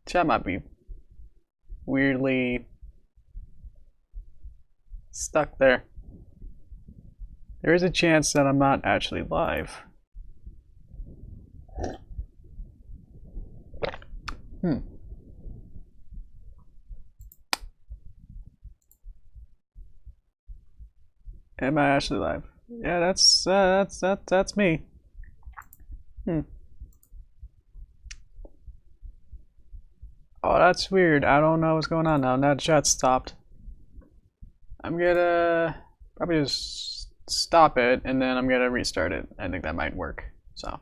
chat might be weirdly stuck there. There is a chance that I'm not actually live. Am I actually live? Yeah, that's me. Oh, that's weird. I don't know what's going on now. Now the chat stopped. I'm gonna probably just stop it and then I'm gonna restart it. I think that might work. So,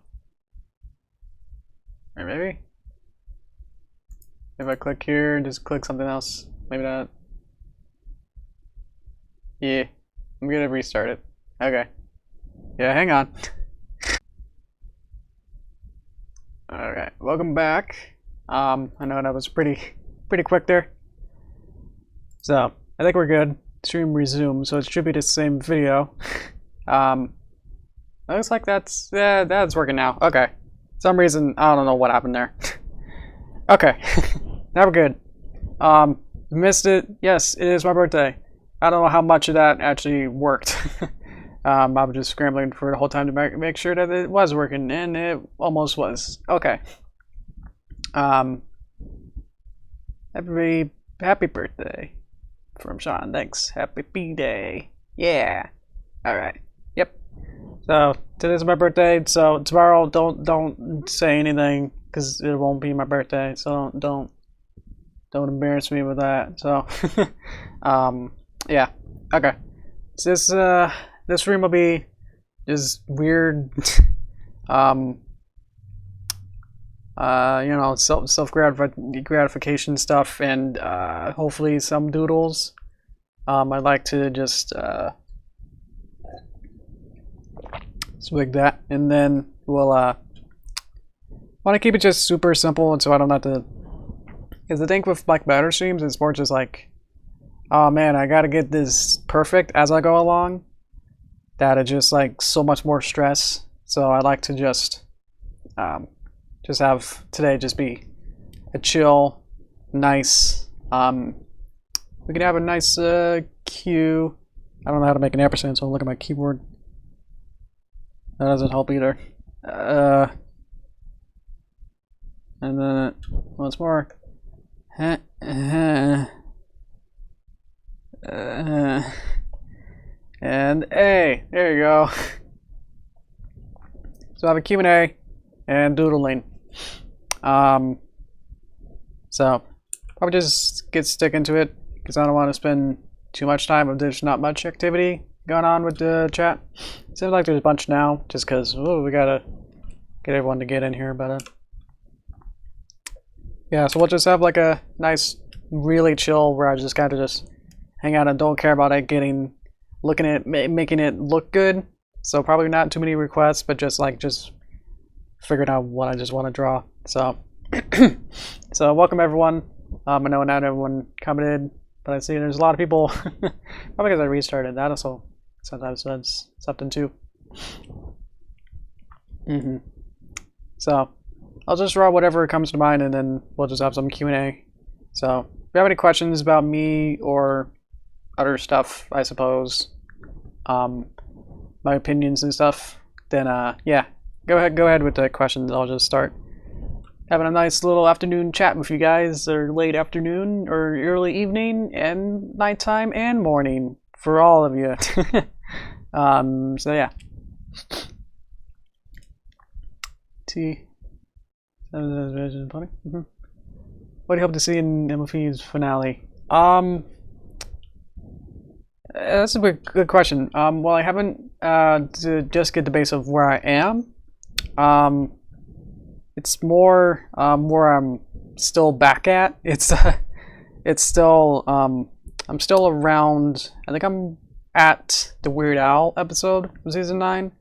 or maybe if I click here and just click something else, maybe not. Yeah, I'm gonna restart it. Okay. Yeah, hang on. Alright, welcome back. I know that was pretty quick there. So, I think we're good. Stream resume, so it should be the same video. Looks like that's working now. Okay. For some reason, I don't know what happened there. Okay. Now we're good. Missed it. Yes, it is my birthday. I don't know how much of that actually worked. I was just scrambling for the whole time to make sure that it was working, and it almost was. Okay. Happy birthday from Sean. Thanks. Happy B-Day. Yeah. All right. Yep. So today's my birthday. So tomorrow, don't say anything because it won't be my birthday. So don't embarrass me with that. So, yeah. Okay. So this stream will be just weird, you know, self gratification stuff, and hopefully some doodles. I'd like to just swig that, and then we'll want to keep it just super simple, and so I don't have to. Because I think with like better streams, it's more just like, oh man, I gotta get this perfect as I go along. That it's just like so much more stress. So I like to just have today just be a chill, nice. We can have a nice cue. I don't know how to make an ampersand, so I'll look at my keyboard. That doesn't help either. And then once more. And A, there you go. So I have a Q&A and doodling. So probably just stick into it because I don't want to spend too much time if there's not much activity going on with the chat. It seems like there's a bunch now just because we gotta get everyone to get in here, but yeah, so we'll just have like a nice, really chill where I just kind of just hang out and don't care about it looking at making it look good. So probably not too many requests, but just figuring out what I just want to draw. So, so welcome everyone. I know not everyone commented, but I see there's a lot of people. Probably because I restarted. That also sometimes does something too. So I'll just draw whatever comes to mind, and then we'll just have some Q&A. So if you have any questions about me or other stuff, I suppose, my opinions and stuff, then yeah, go ahead with the questions. I'll just start having a nice little afternoon chat with you guys, or late afternoon, or early evening, and nighttime, and morning for all of you. So yeah. What do you hope to see in MFE's finale? That's a good question. Well, I haven't to just get the base of where I am. It's more where I'm still back at. It's still I'm still around. I think I'm at the Weird Al episode of season 9.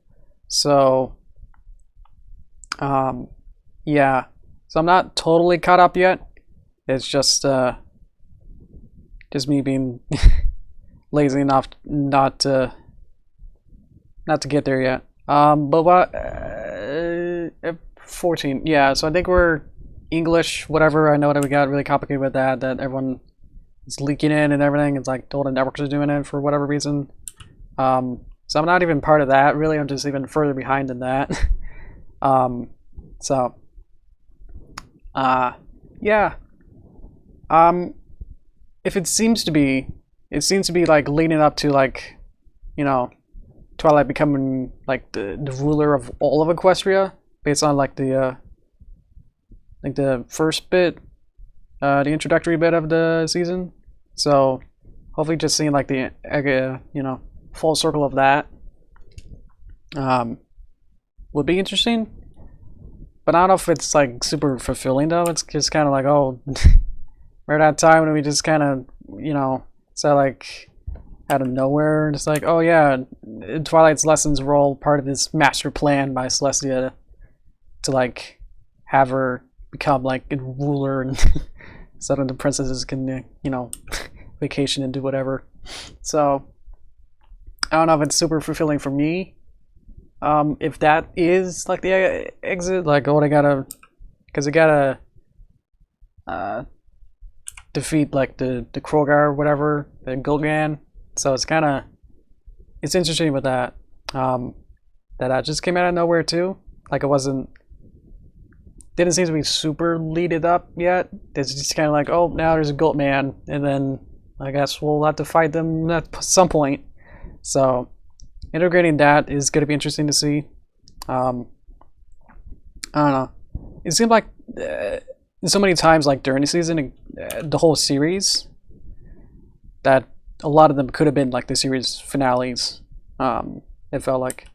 So yeah. So I'm not totally caught up yet. It's just me being lazy enough not to get there yet. But what 14? Yeah. So I think we're English, whatever. I know that we got really complicated with that. That everyone is leaking in and everything. It's like all the networks are doing it for whatever reason. So I'm not even part of that. Really, I'm just even further behind than that. Yeah. If it seems to be like leading up to like, you know, Twilight becoming like the ruler of all of Equestria based on like the first bit, the introductory bit of the season. So hopefully just seeing like the full circle of that would be interesting. But I don't know if it's like super fulfilling though. It's just kind of like, oh, we're at that time when we just kind of, so like out of nowhere, just like, oh yeah, Twilight's lessons were all part of this master plan by Celestia to like have her become like a ruler and so that the princesses can, vacation and do whatever. So I don't know if it's super fulfilling for me. If that is like the exit, like, oh, because they gotta defeat like the Krogar or whatever, the Gul'gan. So it's interesting with that. That just came out of nowhere too. Like it didn't seem to be super leaded up yet. It's just kind of like, oh, now there's a Gul'man, and then I guess we'll have to fight them at some point. So integrating that is going to be interesting to see. I don't know. It seemed like so many times, like during the season, the whole series, that a lot of them could have been like the series finales. It felt like,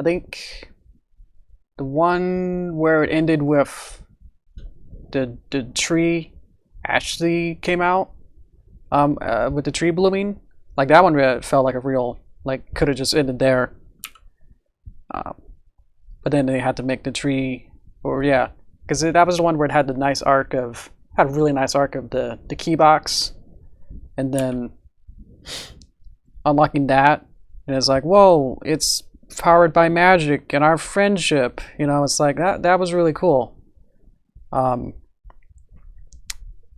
I think the one where it ended with the tree actually came out, with the tree blooming, like that one felt like a real, like, could have just ended there. But then they had to make the tree, or yeah, because that was the one where it had a really nice arc of the key box, and then unlocking that, and it's like, whoa, it's powered by magic and our friendship. It's like that was really cool. So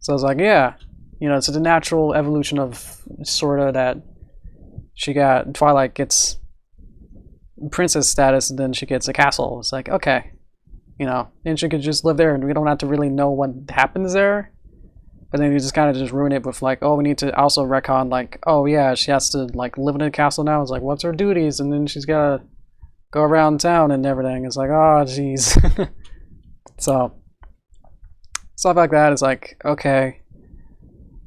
I was like, yeah, it's the natural evolution of sorta that. Twilight gets princess status, and then she gets a castle. It's like, okay, and she could just live there, and we don't have to really know what happens there. But then you just kind of just ruin it with like, oh, we need to also retcon, like, oh yeah, she has to like live in a castle now. It's like, what's her duties? And then she's gotta go around town and everything. It's like, oh jeez. So stuff like that is like, okay.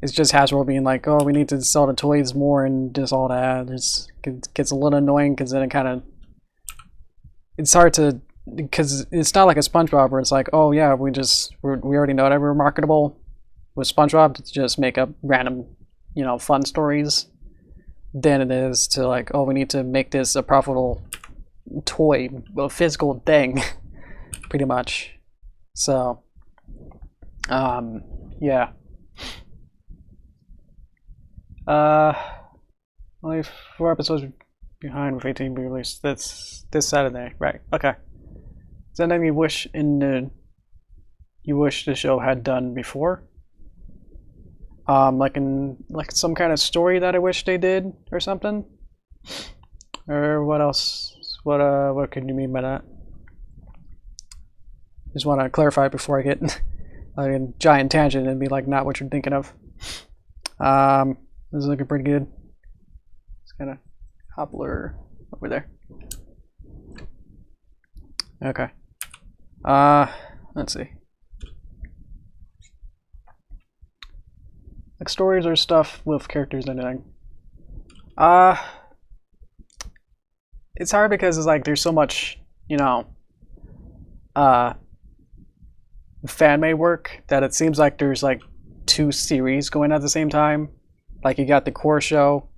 It's just Hasbro being like, oh, we need to sell the toys more and just all that. It gets a little annoying because then it's hard to, because it's not like a SpongeBob where it's like, oh yeah, we already know that we're marketable. With SpongeBob, to just make up random, fun stories. Then it is to like, oh, we need to make this a profitable toy, a physical thing, pretty much. So, yeah. Only 4 episodes behind with 18 being released. That's this Saturday, right? Okay. Is that anything you wish the show had done before? Like some kind of story that I wish they did or something? Or what else? What could you mean by that? Just want to clarify before I get like a giant tangent and be like not what you're thinking of. This is looking pretty good. It's kind of Hoppler over there. Okay. Let's see. Like stories or stuff with characters and anything. It's hard because it's like there's so much, fan-made work that it seems like there's like 2 series going at the same time. Like you got the core show,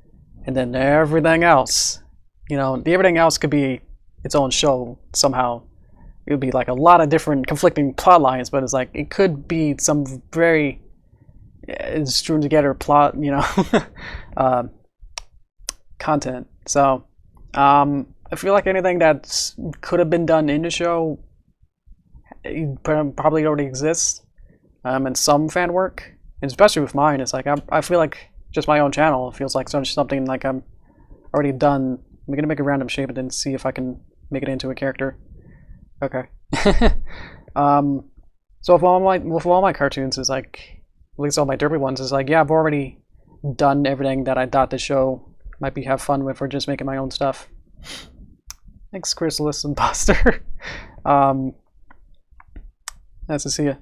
and then everything else. Everything else could be its own show somehow. It would be like a lot of different conflicting plot lines, but it's like it could be some very strewn together plot, content. So I feel like anything that could have been done in the show probably already exists, and some fan work, and especially with mine, it's like I feel like just my own channel feels like something like I'm already done. I'm gonna make a random shape and then see if I can make it into a character. Okay. So with all my cartoons, is like, at least all my derpy ones, is like, yeah, I've already done everything that I thought the show might be have fun with, or just making my own stuff. Thanks, Chrysalis Imposter. Nice to see you.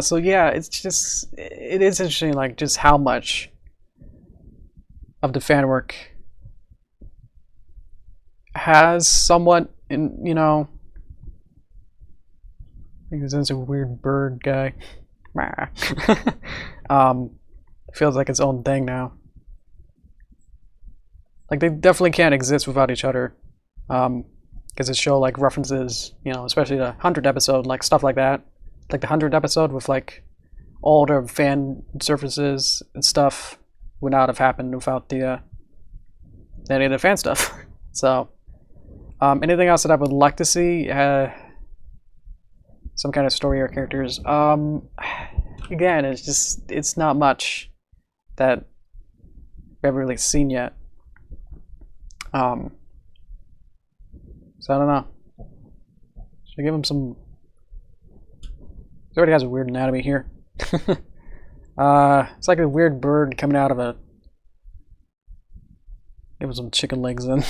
So yeah, it is interesting, like, just how much of the fan work has somewhat, you know, I think this is a weird bird guy. Feels like its own thing now. Like, they definitely can't exist without each other. Because this show, like, references, you know, especially the 100th episode, like, stuff like that. Like, the 100th episode with, like, all the fan services and stuff would not have happened without the, any of the fan stuff. So, anything else that I would like to see? Some kind of story or characters. Again, it's not much that we haven't really seen yet. So I don't know. Should I give him some? He already has a weird anatomy here. It's like a weird bird coming out of a. Give him some chicken legs then.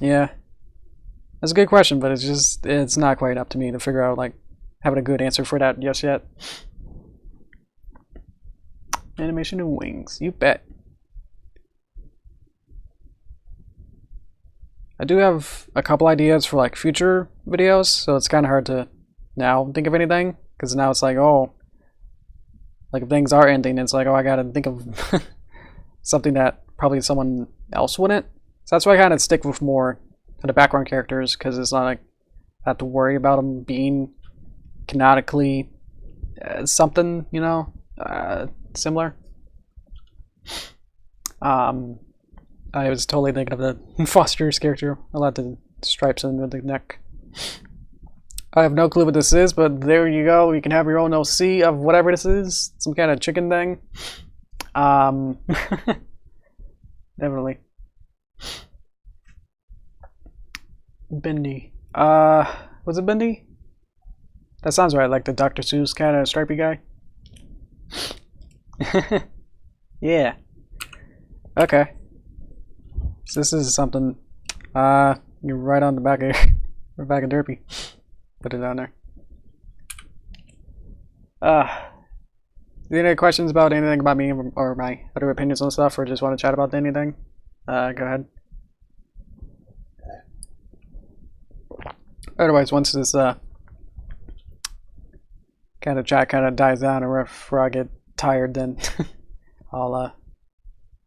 Yeah. That's a good question, but it's not quite up to me to figure out, like, having a good answer for that just yet. Animation and wings, you bet. I do have a couple ideas for, like, future videos, so it's kind of hard to now think of anything, because now it's like, oh, like, if things are ending, it's like, oh, I gotta think of something that probably someone else wouldn't. So that's why I kind of stick with more of the background characters, because it's not like I have to worry about them being canonically something, you know, similar. I was totally thinking of the Foster's character. I like the stripes in the neck. I have no clue what this is, but there you go. You can have your own OC of whatever this is. Some kind of chicken thing. Definitely. Bendy. Was it Bendy? That sounds right, like the Dr. Seuss kind of stripy guy. Yeah. Okay. So this is something. You're right on the back of Derpy. Put it down there. Any questions about anything about me or my other opinions on stuff, or just want to chat about anything? Go ahead. Otherwise, once this kind of chat kind of dies down, or if I get tired, then I'll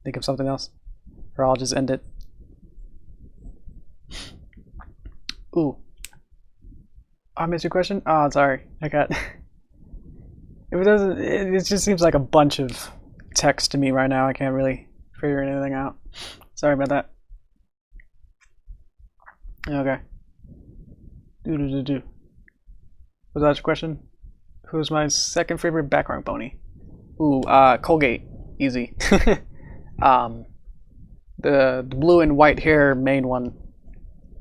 think of something else, or I'll just end it. Ooh, I missed your question. Oh, sorry, I got. If it doesn't, it just seems like a bunch of text to me right now. I can't really figure anything out. Sorry about that. Okay. Was that your question? Who's my second favorite background pony? Ooh, Colgate. Easy. The blue and white hair main one.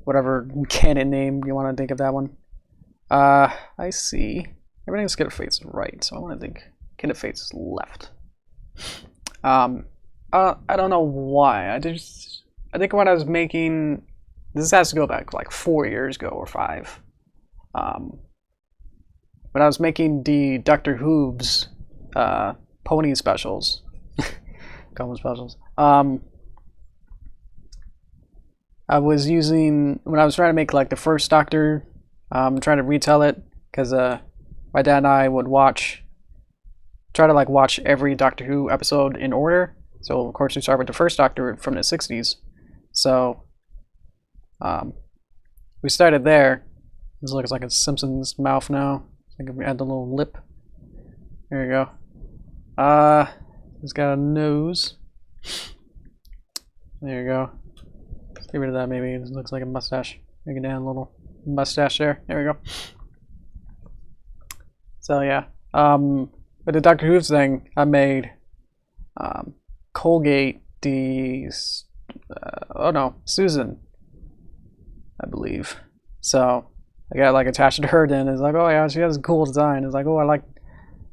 Whatever canon name you want to think of that one. I see. Everything's gonna face right, so I want to think. Can it face left? I don't know why. I think when I was making, this has to go back like 4 years ago or 5. When I was making the Dr. Hooves pony specials, common specials. I was using, when I was trying to make like the first Doctor, trying to retell it, because my dad and I would try to like watch every Doctor Who episode in order. So of course we start with the first Doctor from the 60s. So we started there. This looks like a Simpsons mouth now. I think we add the little lip. There you go. It's got a nose. There you go. Get rid of that. Maybe it looks like a mustache. Make it down a little mustache there. There we go. So yeah. With the Dr. Hooves thing, I made Colgate the oh no, Susan, I believe. So I got like attached to her. Then it's like, oh yeah, she has a cool design. It's like, oh,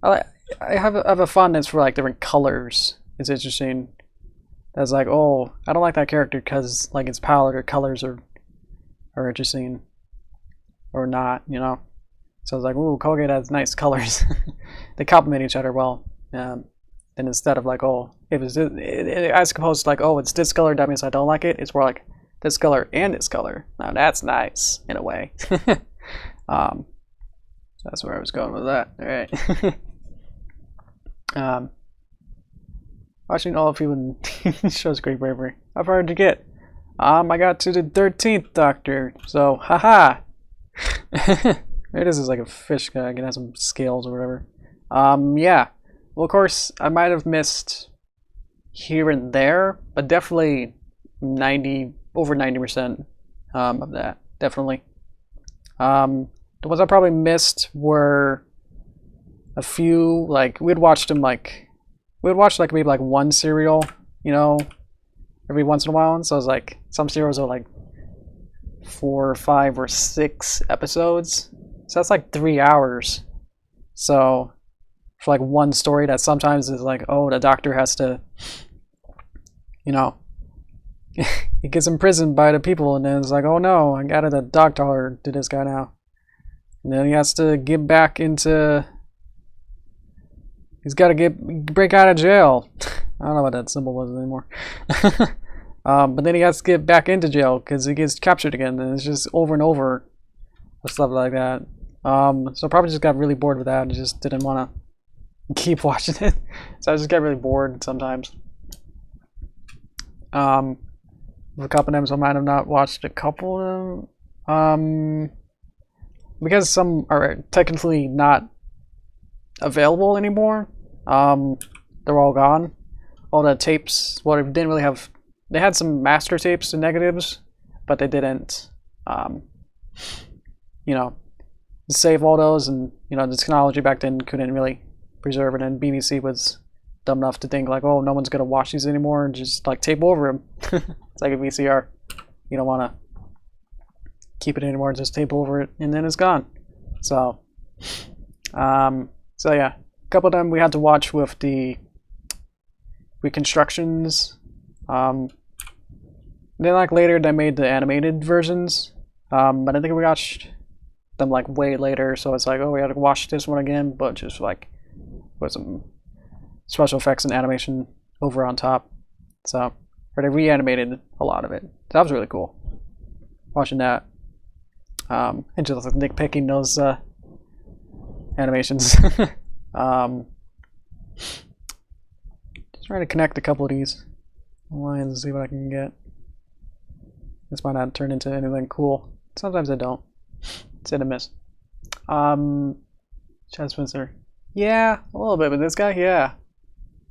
I have a fondness for like different colors. It's interesting. That's like, oh, I don't like that character because like its palette or colors are interesting or not, you know. So I was like, ooh, Colgate has nice colors. They complement each other well. And instead of like, oh, if it's as opposed to like, oh, it's this color, that means I don't like it. It's more like this color and this color. Now that's nice in a way. So that's where I was going with that. All right. Watching all of you in shows great bravery. How far did you get? I got to the 13th Doctor. So, haha. Maybe this is like a fish guy. I can have some scales or whatever. Yeah. Well, of course, I might have missed here and there, but definitely over 90% of that. Definitely. The ones I probably missed were a few, like, we'd watch like maybe like one serial, you know, every once in a while. And so it's like some serials are like 4 or 5 or 6 episodes. So that's like 3 hours. So for like one story that sometimes is like, oh, the doctor has to, you know, he gets imprisoned by the people, and then it's like, oh no, I got a dog collar to this guy now. And then he has to get back into, he's got to break out of jail. I don't know what that symbol was anymore. But then he has to get back into jail because he gets captured again, and it's just over and over with stuff like that. So probably just got really bored with that and just didn't want to keep watching it. So I just get really bored sometimes. A couple of them, so I might have not watched a couple of them. Because some are technically not available anymore. They're all gone. All the tapes, well, they didn't really have, they had some master tapes and negatives, but they didn't, you know, save all those, and, you know, the technology back then couldn't really preserve it, and BBC was dumb enough to think like, oh, no one's going to watch these anymore, and just like tape over them. It's like a VCR. You don't want to keep it anymore, just tape over it, and then it's gone. So, so yeah, a couple of them we had to watch with the reconstructions. Then like later they made the animated versions, but I think we watched them like way later, so it's like, oh, we had to watch this one again, but just like with some special effects and animation over on top. So, or they reanimated a lot of it. So that was really cool watching that. And just like nitpicking those animations. Just trying to connect a couple of these lines and see what I can get. This might not turn into anything cool. Sometimes I don't. It's hit and miss. Chad Spencer. Yeah, a little bit, but this guy, yeah.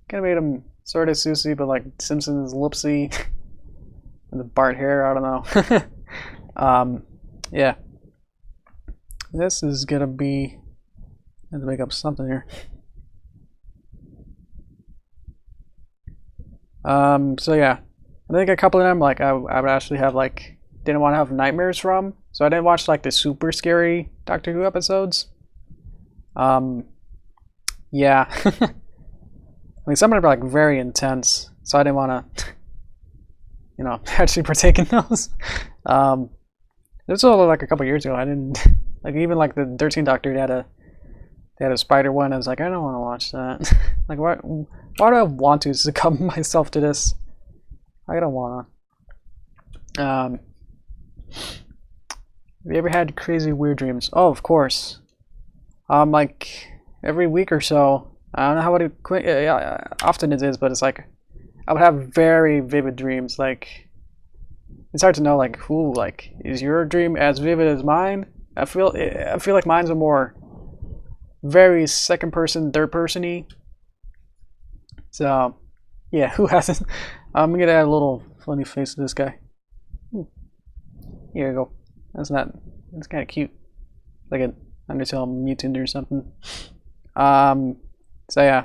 Kind of made him sort of Susie, but like Simpsons Lipsy. And the Bart hair, I don't know. Yeah. This is gonna be, I have to make up something here. So yeah, I think a couple of them, like I would actually have like, didn't want to have nightmares from, so I didn't watch like the super scary Doctor Who episodes. Yeah. I mean, some of them are like very intense, so I didn't want to, you know, actually partake in those. This was only like a couple years ago. I didn't, like, even like the 13th Doctor, they had a spider one. I was like, I don't want to watch that. Like, why do I want to succumb myself to this? I don't want to. Have you ever had crazy weird dreams? Oh, of course. Like every week or so. I don't know how often it is, but it's like I would have very vivid dreams. Like, it's hard to know, like, who, like, is your dream as vivid as mine? I feel like mine's are more very second person, third person-y. So, yeah, who hasn't? I'm gonna add a little funny face to this guy. Here you go. That's kind of cute. Like an Undertale mutant or something. So yeah.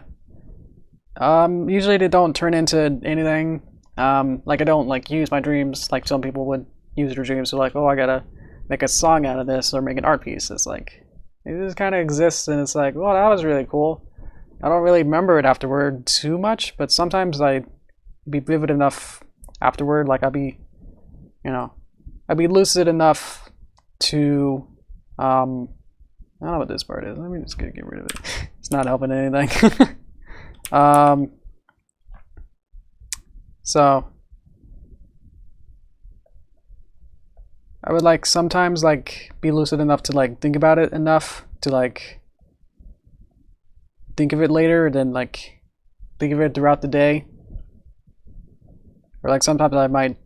Usually they don't turn into anything. Like I don't like use my dreams like some people would use their dreams. So like, oh, I gotta make a song out of this or make an art piece. It's like, it just kind of exists and it's like, well, that was really cool. I don't really remember it afterward too much, but sometimes I'd be vivid enough afterward. Like I'd be lucid enough to, I don't know what this part is. Let me just get rid of it. It's not helping anything. So I would like sometimes like be lucid enough to like think about it enough to like think of it later, then like think of it throughout the day. Or like sometimes I might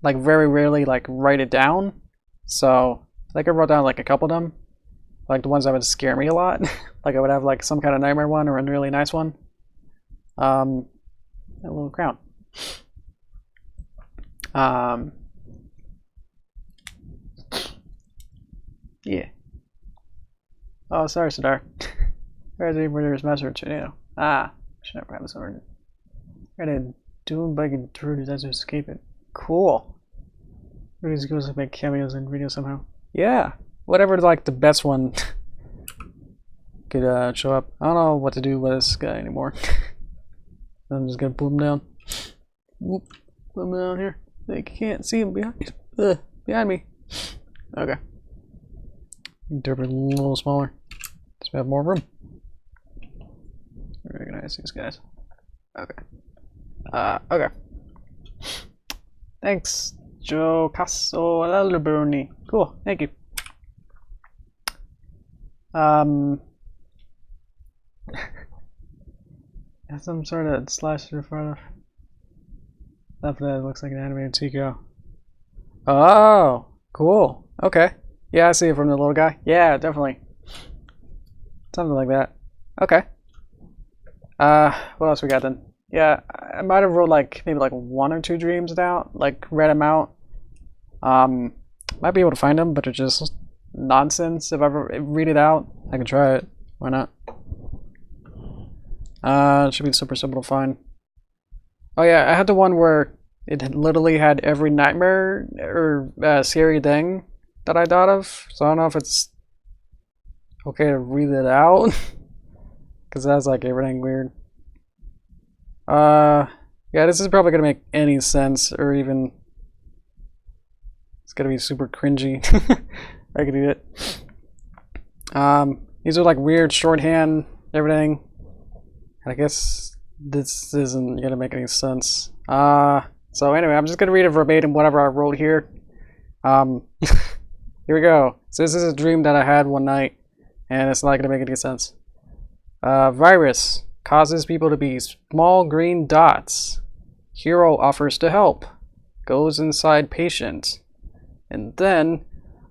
like very rarely like write it down. So like I wrote down like a couple of them, like the ones that would scare me a lot. Like I would have like some kind of nightmare one or a really nice one. A little crown. Yeah. Oh, sorry, Sadar. Where's the murderous master tornado? Ah, should never have this order. Ready do him bike and through to escape it. Cool. Rudy's goes to make cameos in videos somehow. Yeah. Whatever like the best one could show up. I don't know what to do with this guy anymore. I'm just gonna pull him down. Whoop, pull him down here. They can't see him behind me. Okay. Derpy a little smaller. So we have more room. Recognize these guys. Okay. Okay. Thanks, Joe Casso Lalberni. Cool, thank you. Some sort of slash in front of. After that, it looks like an animated Tico. Oh, cool. Okay. Yeah, I see it from the little guy. Yeah, definitely. Something like that. Okay. What else we got then? Yeah, I might have wrote like maybe like 1 or 2 dreams down, like read them out. Might be able to find them, but they're just nonsense. If I ever read it out, I can try it. Why not? It should be super simple to find. Oh yeah, I had the one where it literally had every nightmare or scary thing that I thought of. So I don't know if it's okay to read it out because that's like everything weird. Yeah, this is probably gonna make any sense or even it's gonna be super cringy. I could do it. These are like weird shorthand, everything. And I guess this isn't gonna make any sense. So anyway, I'm just gonna read it verbatim, whatever I wrote here. Here we go. So this is a dream that I had one night, and it's not gonna make any sense. Virus causes people to be small green dots. Hero offers to help. Goes inside patient. And then,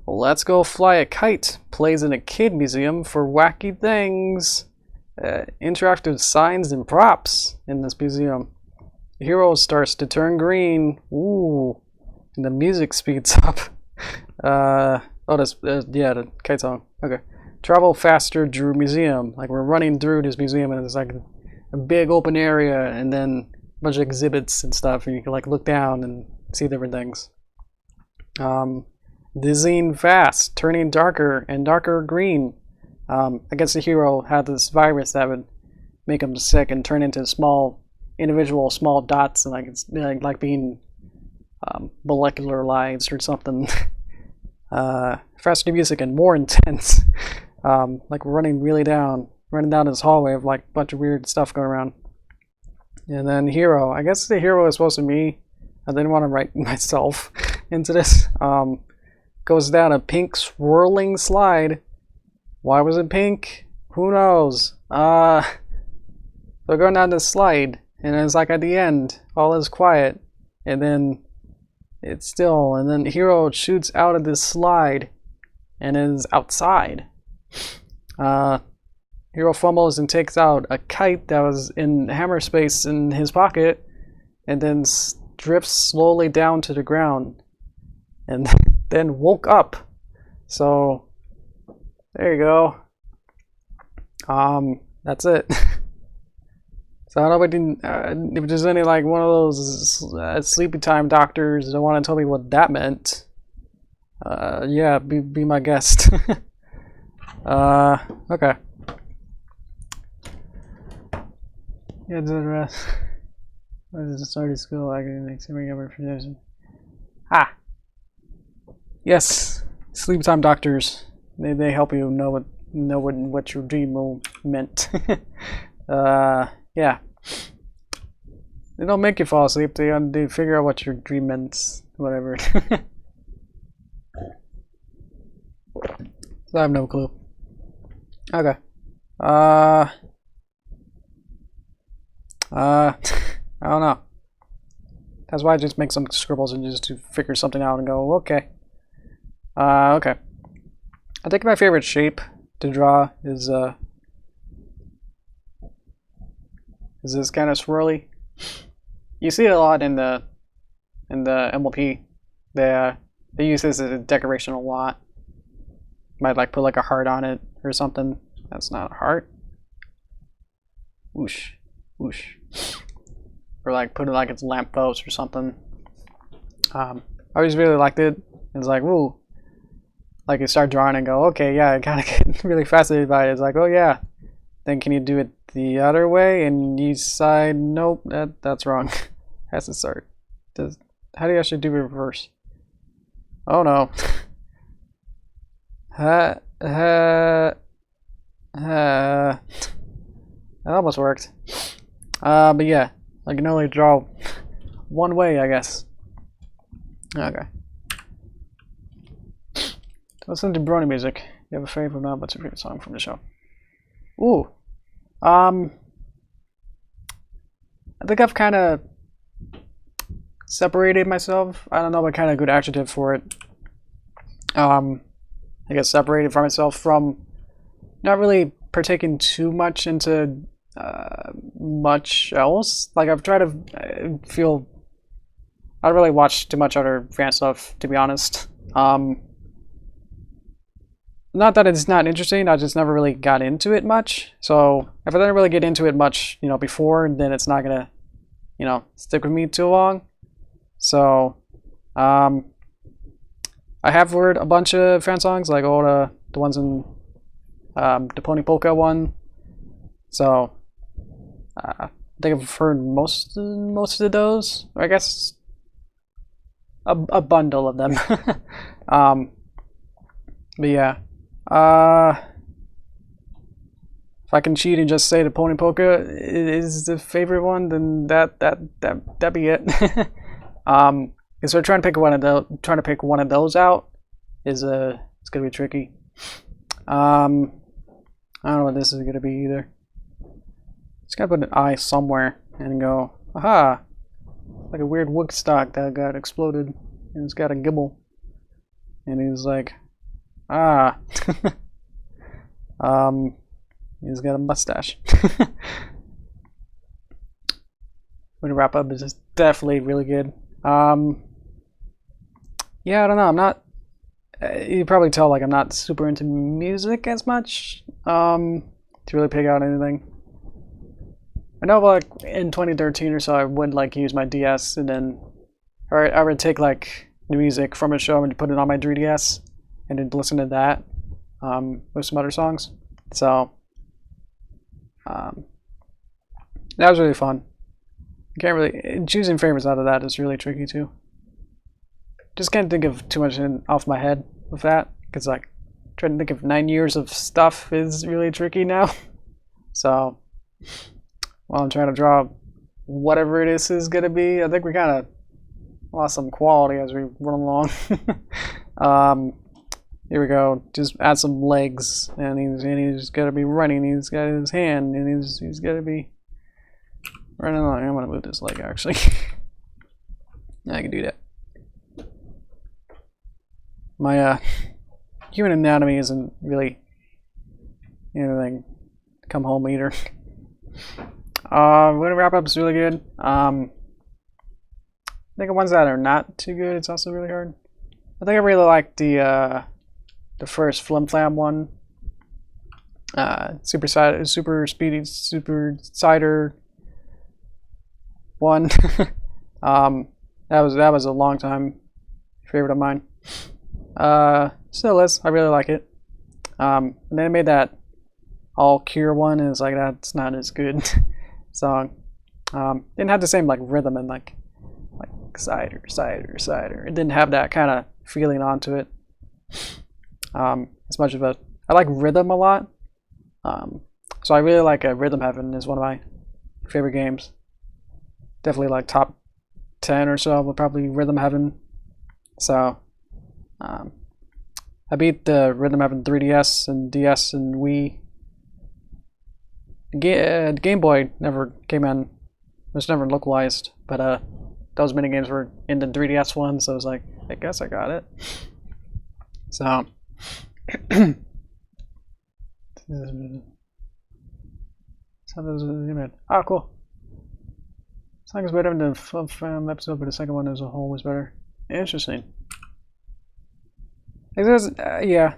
let's go fly a kite. Plays in a kid museum for wacky things. Interactive signs and props in this museum. The hero starts to turn green. Ooh. And the music speeds up. Yeah, the kite song. Okay. Travel faster through museum. Like we're running through this museum and it's like a big open area and then a bunch of exhibits and stuff and you can like look down and see different things. Dizzying fast, turning darker and darker green. I guess the hero had this virus that would make him sick and turn into individual small dots and like it's like being molecularized or something. Faster music and more intense. Like running down this hallway of like a bunch of weird stuff going around. And then hero, I guess the hero is supposed to be me. I didn't want to write myself into this. Goes down a pink swirling slide. Why was it pink? Who knows? They're going down this slide and it's like at the end, all is quiet and then it's still, and then hero shoots out of this slide and is outside. Hero fumbles and takes out a kite that was in hammer space in his pocket and then drifts slowly down to the ground. and then woke up. So there you go. That's it. So I don't know if there's any like one of those sleepy time doctors that want to tell me what that meant. Yeah, be my guest. Okay. Yeah, the rest. What is the starting school? I can make something ever position. Ah. Yes, sleep time doctors. They help you know what your dream meant. Yeah. They don't make you fall asleep. They figure out what your dream meant. Whatever. So I have no clue. Okay. I don't know. That's why I just make some scribbles and just to figure something out and go, okay. Okay. I think my favorite shape to draw is this kind of swirly. You see it a lot in the MLP. They use this as a decoration a lot. Might like put like a heart on it or something. That's not a heart. Whoosh, whoosh. Or like put it like it's lamppost or something. I always really liked it. It's like, ooh. Like you start drawing and go, okay, yeah, I kind of get really fascinated by it. It's like, oh yeah. Then can you do it the other way? And you decide, nope, that's wrong. Has to start. How do you actually do reverse? Oh no. That almost worked. But yeah, I can only draw one way, I guess. Okay. Listen to Brony music. You have a favorite now? What's your favorite song from the show? Ooh. I think I've kind of separated myself. I don't know what kind of good adjective for it. I guess separated from myself from not really partaking too much into much else. Like I've tried to feel. I don't really watch too much other fan stuff, to be honest. Not that it's not interesting, I just never really got into it much. So if I didn't really get into it much, before, then it's not gonna, stick with me too long. So, I have heard a bunch of fan songs, like all the ones in the Pony Polka one. So, I think I've heard most of those. Or I guess a bundle of them. But yeah. If I can cheat and just say the Pony Polka is the favorite one, then that'd be it. Because we're trying to pick one of those out is it's gonna be tricky. I don't know what this is gonna be either. Just gotta put an eye somewhere and go, aha! Like a weird Woodstock that got exploded and it's got a gibble. And he's like, ah. He's got a mustache. When wrap up is just definitely really good. Yeah, I don't know. I'm not. You probably tell like I'm not super into music as much. To really pick out anything. I know like in 2013 or so I would like use my DS and then, or I would take like the music from a show and put it on my 3DS and then listen to that with some other songs. So that was really fun. You can't really choosing favorites out of that is really tricky too. Just can't think of too much off my head with that because like trying to think of 9 years of stuff is really tricky now. So while I'm trying to draw whatever it is gonna be, I think we kind of lost some quality as we run along. Here we go. Just add some legs, and he's got to be running. He's got his hand, and he's got to be running along. I'm gonna move this leg actually. I can do that. My human anatomy isn't really anything come home either. We're gonna wrap up. It's really good. I think the ones that are not too good, it's also really hard. I think I really liked the first Flim Flam one. Super speedy, super cider one. That was a long time favorite of mine. Still is. I really like it. And then I made that All Cure one, and it's like that's not as good song. Didn't have the same like rhythm and like cider. It didn't have that kind of feeling onto it. As much of I like rhythm a lot. So I really like Rhythm Heaven is one of my favorite games. Definitely like top 10 or so, but probably Rhythm Heaven. So I beat the Rhythm Heaven 3DS and DS and Wii. Game Boy never came in. It was never localized, but those mini games were in the 3DS one, so I was like, I guess I got it. So oh, cool. Song is better than the episode, but the second one as a whole was better. Interesting. Yeah.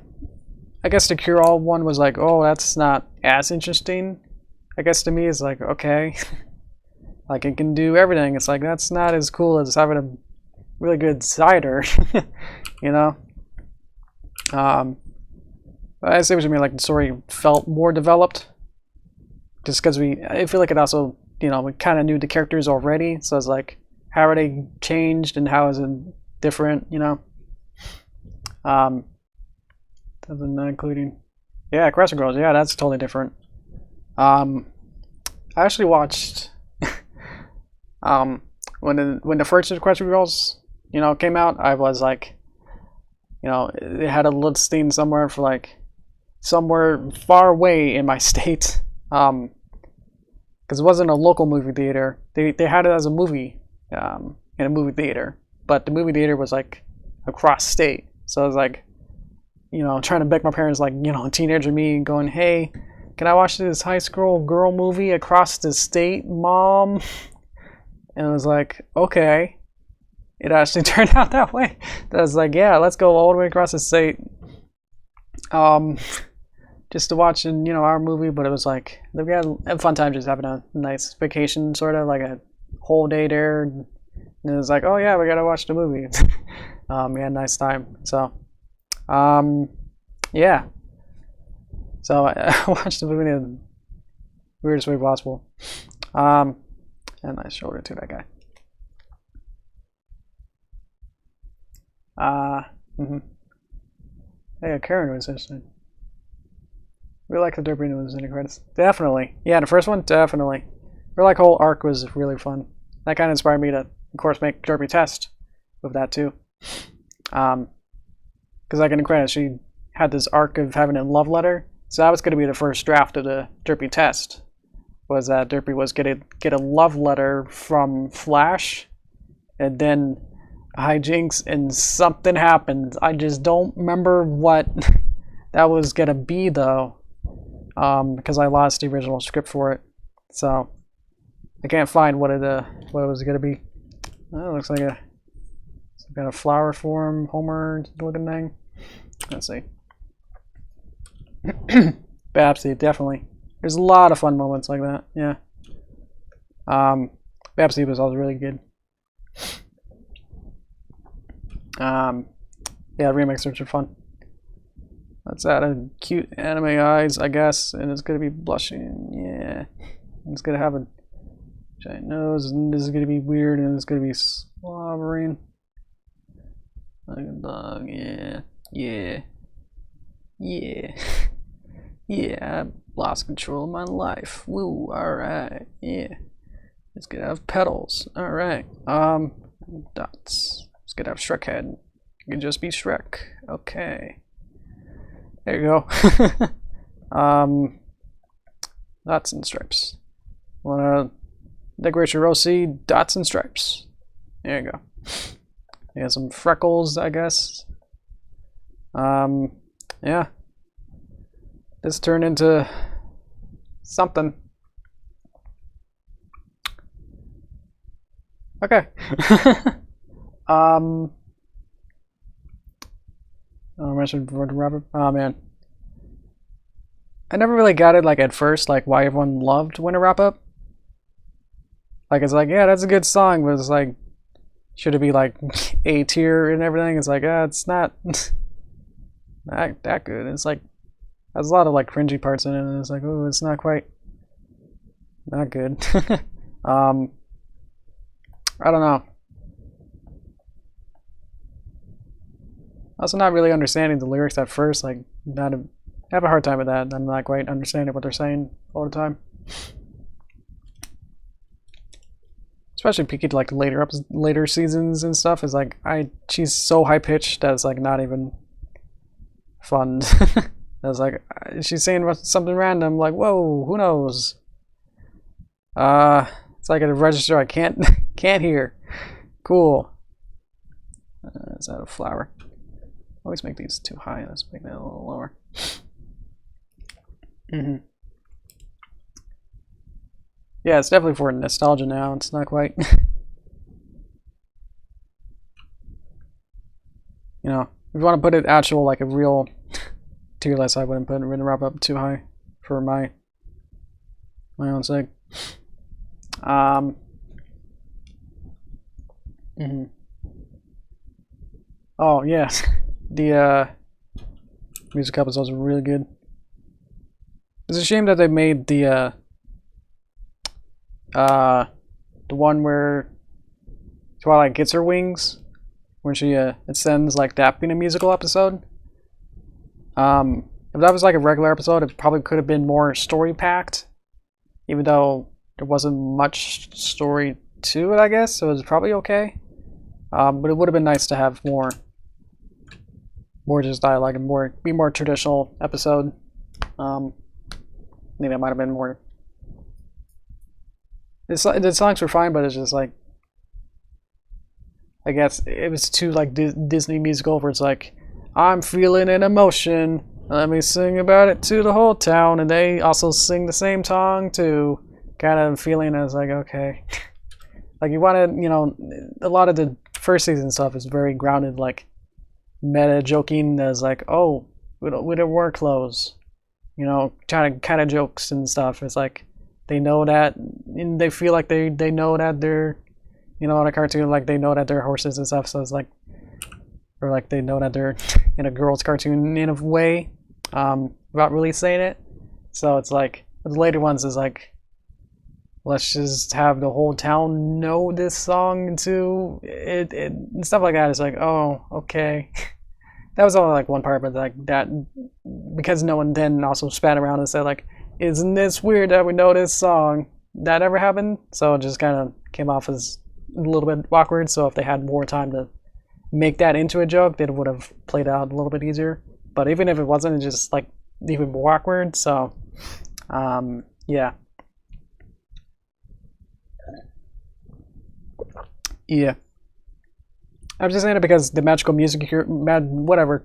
I guess the Cure All one was like, oh, that's not as interesting. I guess to me, it's like, okay. Like, it can do everything. It's like, that's not as cool as having a really good cider. You know? I see what you mean. Like, the story felt more developed. Just because I feel like it also, we kind of knew the characters already. So it's like, how are they changed and how is it different, Not including, yeah, Crescent Girls. Yeah, that's totally different. I actually watched when the first Crescent Girls, came out. I was like, it had a listing somewhere for like somewhere far away in my state, because it wasn't a local movie theater. They had it as a movie, in a movie theater, but the movie theater was like across state. So I was like, trying to beg my parents, like, teenager me, going, hey, can I watch this high school girl movie across the state, Mom? And I was like, okay. It actually turned out that way. I was like, yeah, let's go all the way across the state, just to watch our movie. But it was like, we had a fun time just having a nice vacation, sort of like a whole day there. And it was like, oh yeah, we gotta watch the movie. We had a nice time. So yeah. So I watched the movie in the weirdest way possible. And I showed it to that guy. Yeah, Karen was interesting. We like the Derpy Hooves in the credits. Definitely. Yeah, the first one, definitely. Her like whole arc was really fun. That kind of inspired me to, of course, make Derpy Test with that too. Because like in the credits, she had this arc of having a love letter. So that was going to be the first draft of the Derpy Test. Was that Derpy was going to get a love letter from Flash, and then hijinks and something happened. I just don't remember what that was going to be though, because I lost the original script for it. So I can't find what it was going to be. Oh, it looks like some kind of flower form, Homer looking thing. Let's see. Babsy, definitely. There's a lot of fun moments like that. Yeah. Babsy was also really good. Yeah, remixers are fun. Let's add a cute anime eyes, I guess, and it's gonna be blushing. Yeah. And it's gonna have a giant nose, and this is gonna be weird, and it's gonna be slobbering. Like a dog. Yeah. Yeah. Yeah. Yeah, I lost control of my life. Woo, alright. Yeah. It's gonna have petals. Alright. Dots. It's gonna have Shrek head. It can just be Shrek. Okay. There you go. Dots and stripes. Wanna decorate your OC? Dots and stripes. There you go. Yeah, some freckles, I guess. Yeah. This turned into something. Okay. I mentioned for the wrap-up. Oh man, I never really got it like at first, like why everyone loved Winter Wrap-Up. Like it's like, yeah, that's a good song, but it's like, should it be like A tier and everything? It's like, it's not not that good. It's like has a lot of like cringy parts in it, and it's like, oh, it's not quite not good. I don't know. Also, not really understanding the lyrics at first. Like, have a hard time with that. I'm not quite understanding what they're saying all the time. Especially if you get like later seasons and stuff. Is like she's so high pitched that it's like not even fun. It's like she's saying something random. Like, whoa, who knows? It's like at a register I can't hear. Cool. Is that a flower? Always make these too high. Let's make that a little lower. Yeah, it's definitely for nostalgia now. It's not quite. You know, if you want to put it actual like a real tier list, I wouldn't put Winter Wrap-Up too high for my own sake. Oh yeah, the music episodes are really good. It's a shame that they made the one where Twilight gets her wings, when she it sends like that being a musical episode. If that was like a regular episode, it probably could have been more story packed, even though there wasn't much story to it, I guess. So it was probably okay. But it would have been nice to have more just dialogue and be more traditional episode. I think that might have been more. The songs were fine, but it's just like, I guess it was too like Disney musical, where it's like, I'm feeling an emotion, let me sing about it to the whole town, and they also sing the same song too. Kind of feeling as like, okay, like you want to, you know, a lot of the first season stuff is very grounded, like meta joking as like, oh, we don't wear clothes, you know, kind of jokes and stuff. It's like they know that, and they feel like they know that they're, you know, on a cartoon, like they know that they're horses and stuff. So it's like, or like they know that they're in a girl's cartoon in a way, without really saying it. So it's like the later ones is like, let's just have the whole town know this song too. It and stuff like that. It's like, oh, okay. That was only like one part, but like that, because no one then also spat around and said like, isn't this weird that we know this song? That ever happened? So it just kind of came off as a little bit awkward. So if they had more time to make that into a joke, they would have played out a little bit easier. But even if it wasn't, it's just like even more awkward. So yeah. Yeah. I'm just saying it because the magical music here, whatever,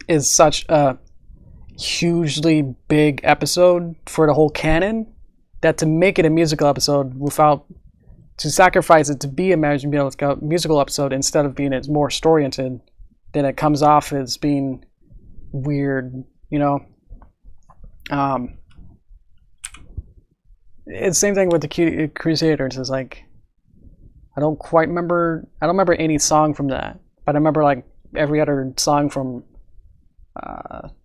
is such a hugely big episode for the whole canon that to make it a musical episode to sacrifice it to be a musical episode instead of being it's more story oriented, then it comes off as being weird, you know. It's the same thing with the Crusaders. It's like, I don't remember any song from that, but I remember like every other song from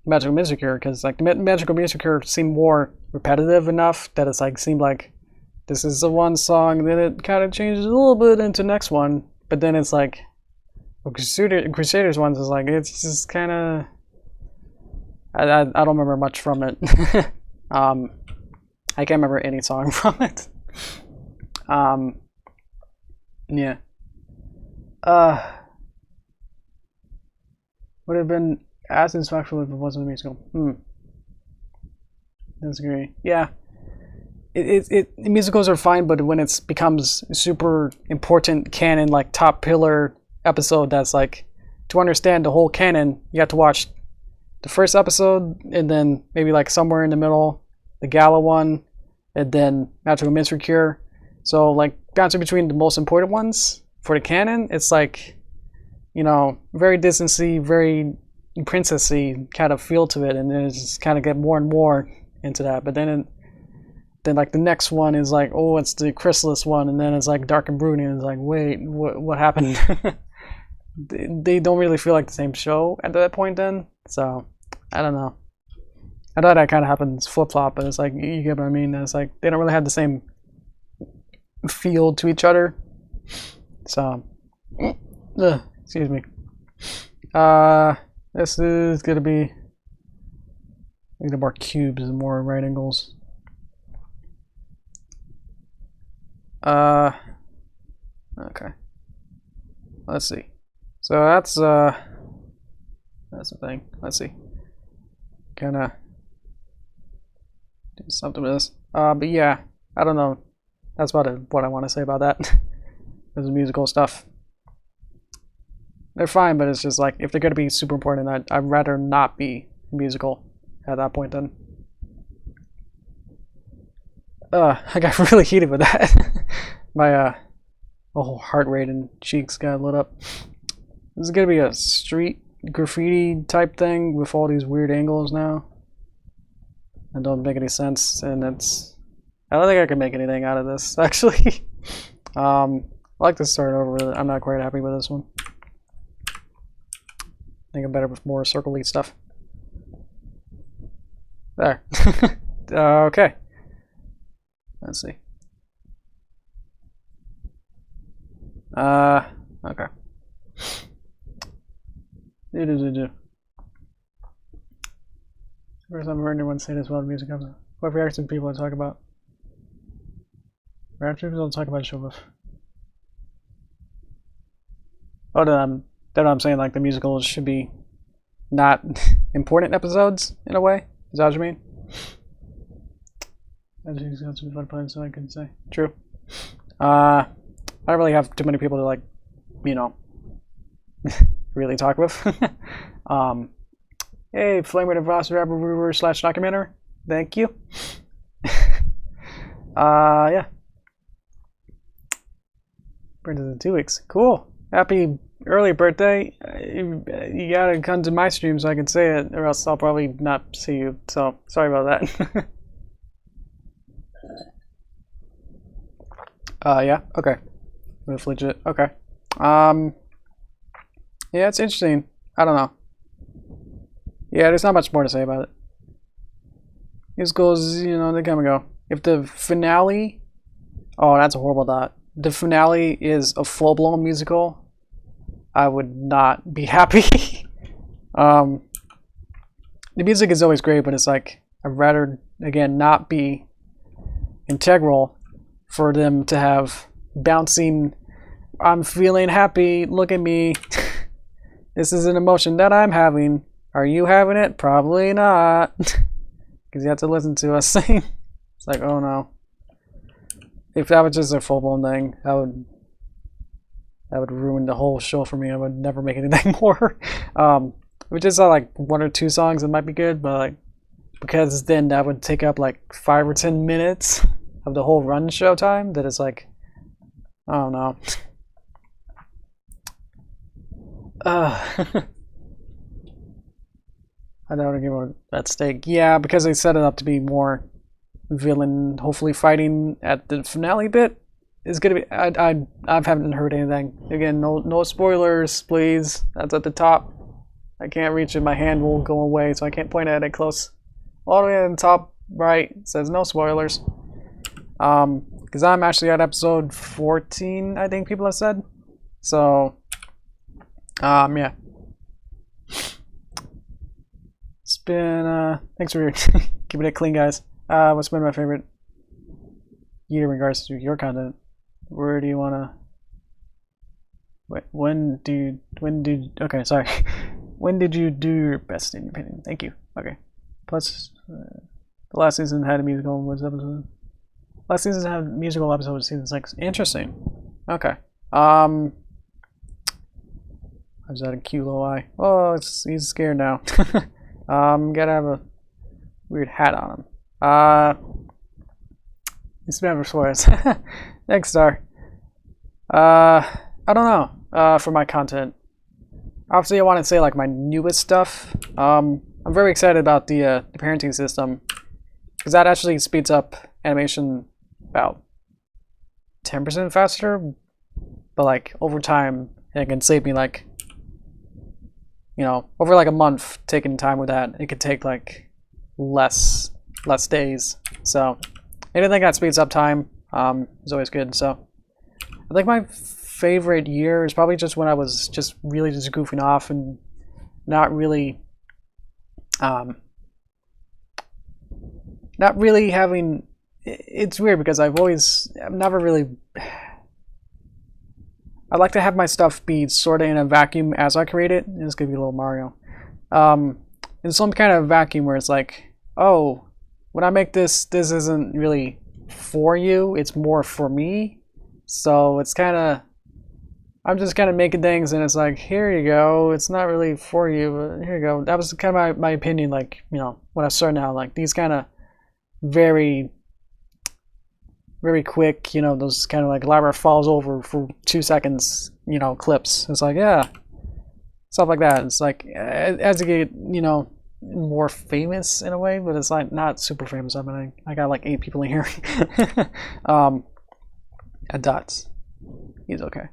Magical Music Cure, because like the Magical Music Cure seemed more repetitive enough that it's like seemed like this is the one song, then it kind of changes a little bit into next one, but then it's like Crusaders ones is like it's just kind of I don't remember much from it. I can't remember any song from it. Yeah. Would have been as instructional if it wasn't a musical. Disagree. Yeah. Musicals are fine, but when it becomes super important canon, like top pillar episode, that's like, to understand the whole canon, you have to watch the first episode, and then maybe like somewhere in the middle, the Gala one, and then Magical Mystery Cure. So like bouncing between the most important ones for the canon, it's like, you know, very distancy, very princessy kind of feel to it, and then it just kind of get more and more into that. But then like the next one is like, oh, it's the chrysalis one, and then it's like dark and brooding, and it's like, wait, what happened? They don't really feel like the same show at that point then, so I don't know. I thought that kind of happens flip-flop, but it's like, you get what I mean. It's like they don't really have the same feel to each other. So, excuse me. This is gonna be more cubes and more right angles. Okay. Let's see. So that's the thing. Let's see. Kinda do something with this. But yeah, I don't know. That's about what I want to say about that. There's musical stuff. They're fine, but it's just like, if they're gonna be super important, I'd rather not be musical at that point then. I got really heated with that. My whole heart rate and cheeks got lit up. This is gonna be a street graffiti type thing with all these weird angles now. That don't make any sense, and I don't think I can make anything out of this, actually. I like to start over with it. I'm not quite happy with this one. I think I'm better with more circle-y stuff. There. Okay. Let's see. Okay. First time I've heard anyone say this while the music comes on. What reaction people I talk about? Reaction people don't talk about show with. Oh, then I'm saying like the musicals should be not important episodes in a way. Is that what you mean? I just got some fun plans, so I can say. True. I don't really have too many people to like, you know, really talk with. Hey, Flamer the Velociraptor / documenter. Thank you. Yeah. Birthday in 2 weeks. Cool. Happy early birthday. You gotta come to my stream so I can say it, or else I'll probably not see you. So sorry about that. Yeah. Okay. That's legit. Okay. Yeah, it's interesting. I don't know. Yeah, there's not much more to say about it. Musicals, you know, they come and go. If the finale... Oh, that's a horrible thought. The finale is a full-blown musical, I would not be happy. The music is always great, but it's like, I'd rather, again, not be integral for them to have bouncing, I'm feeling happy, look at me. This is an emotion that I'm having. Are you having it? Probably not. Because you have to listen to us sing. It's like, oh no. If that was just a full-blown thing, that would ruin the whole show for me. I would never make anything more. We just saw like 1 or 2 songs that might be good, but like, because then that would take up like 5 or 10 minutes of the whole run show time, that it's like, I don't know. I don't give a that stake. Yeah, because they set it up to be more villain, hopefully fighting at the finale bit. Is gonna be. I haven't heard anything. Again, no spoilers, please. That's at the top. I can't reach it. My hand will go away, so I can't point at it close. All the way at the top right says no spoilers. Because I'm actually at episode 14, I think people have said. So, yeah. It's been, thanks for keeping it clean, guys. What's been my favorite year in regards to your content? Where do you want to... Wait, okay, sorry. When did you do your best, in your opinion? Thank you. Okay. Plus, the last season had a musical episode. Last season had a musical episode of season 6. Interesting. Okay. I was at a cute little eye. Oh, he's scared now. Gotta have a weird hat on him. It's never swears. Next star. I don't know. For my content, obviously I want to say like my newest stuff. I'm very excited about the parenting system because that actually speeds up animation about 10% faster, but like over time it can save me like, you know, over like a month taking time with that, it could take like less days. So anything that speeds up time is always good. So I think my favorite year is probably just when I was just really just goofing off and not really having. It's weird because I've never really. I like to have my stuff be sort of in a vacuum as I create it. This could be a little Mario. In some kind of vacuum where it's like, oh, when I make this isn't really for you, it's more for me. So it's kind of, I'm just kind of making things and it's like, here you go. It's not really for you, but here you go. That was kind of my opinion, like, you know, when I started out, like these kind of very quick, you know, those kind of like elaborate falls over for 2 seconds, you know, clips. It's like, yeah, stuff like that. It's like, as you get, you know, more famous in a way, but it's like not super famous. I mean, I got like 8 people in here. And Dots, he's okay.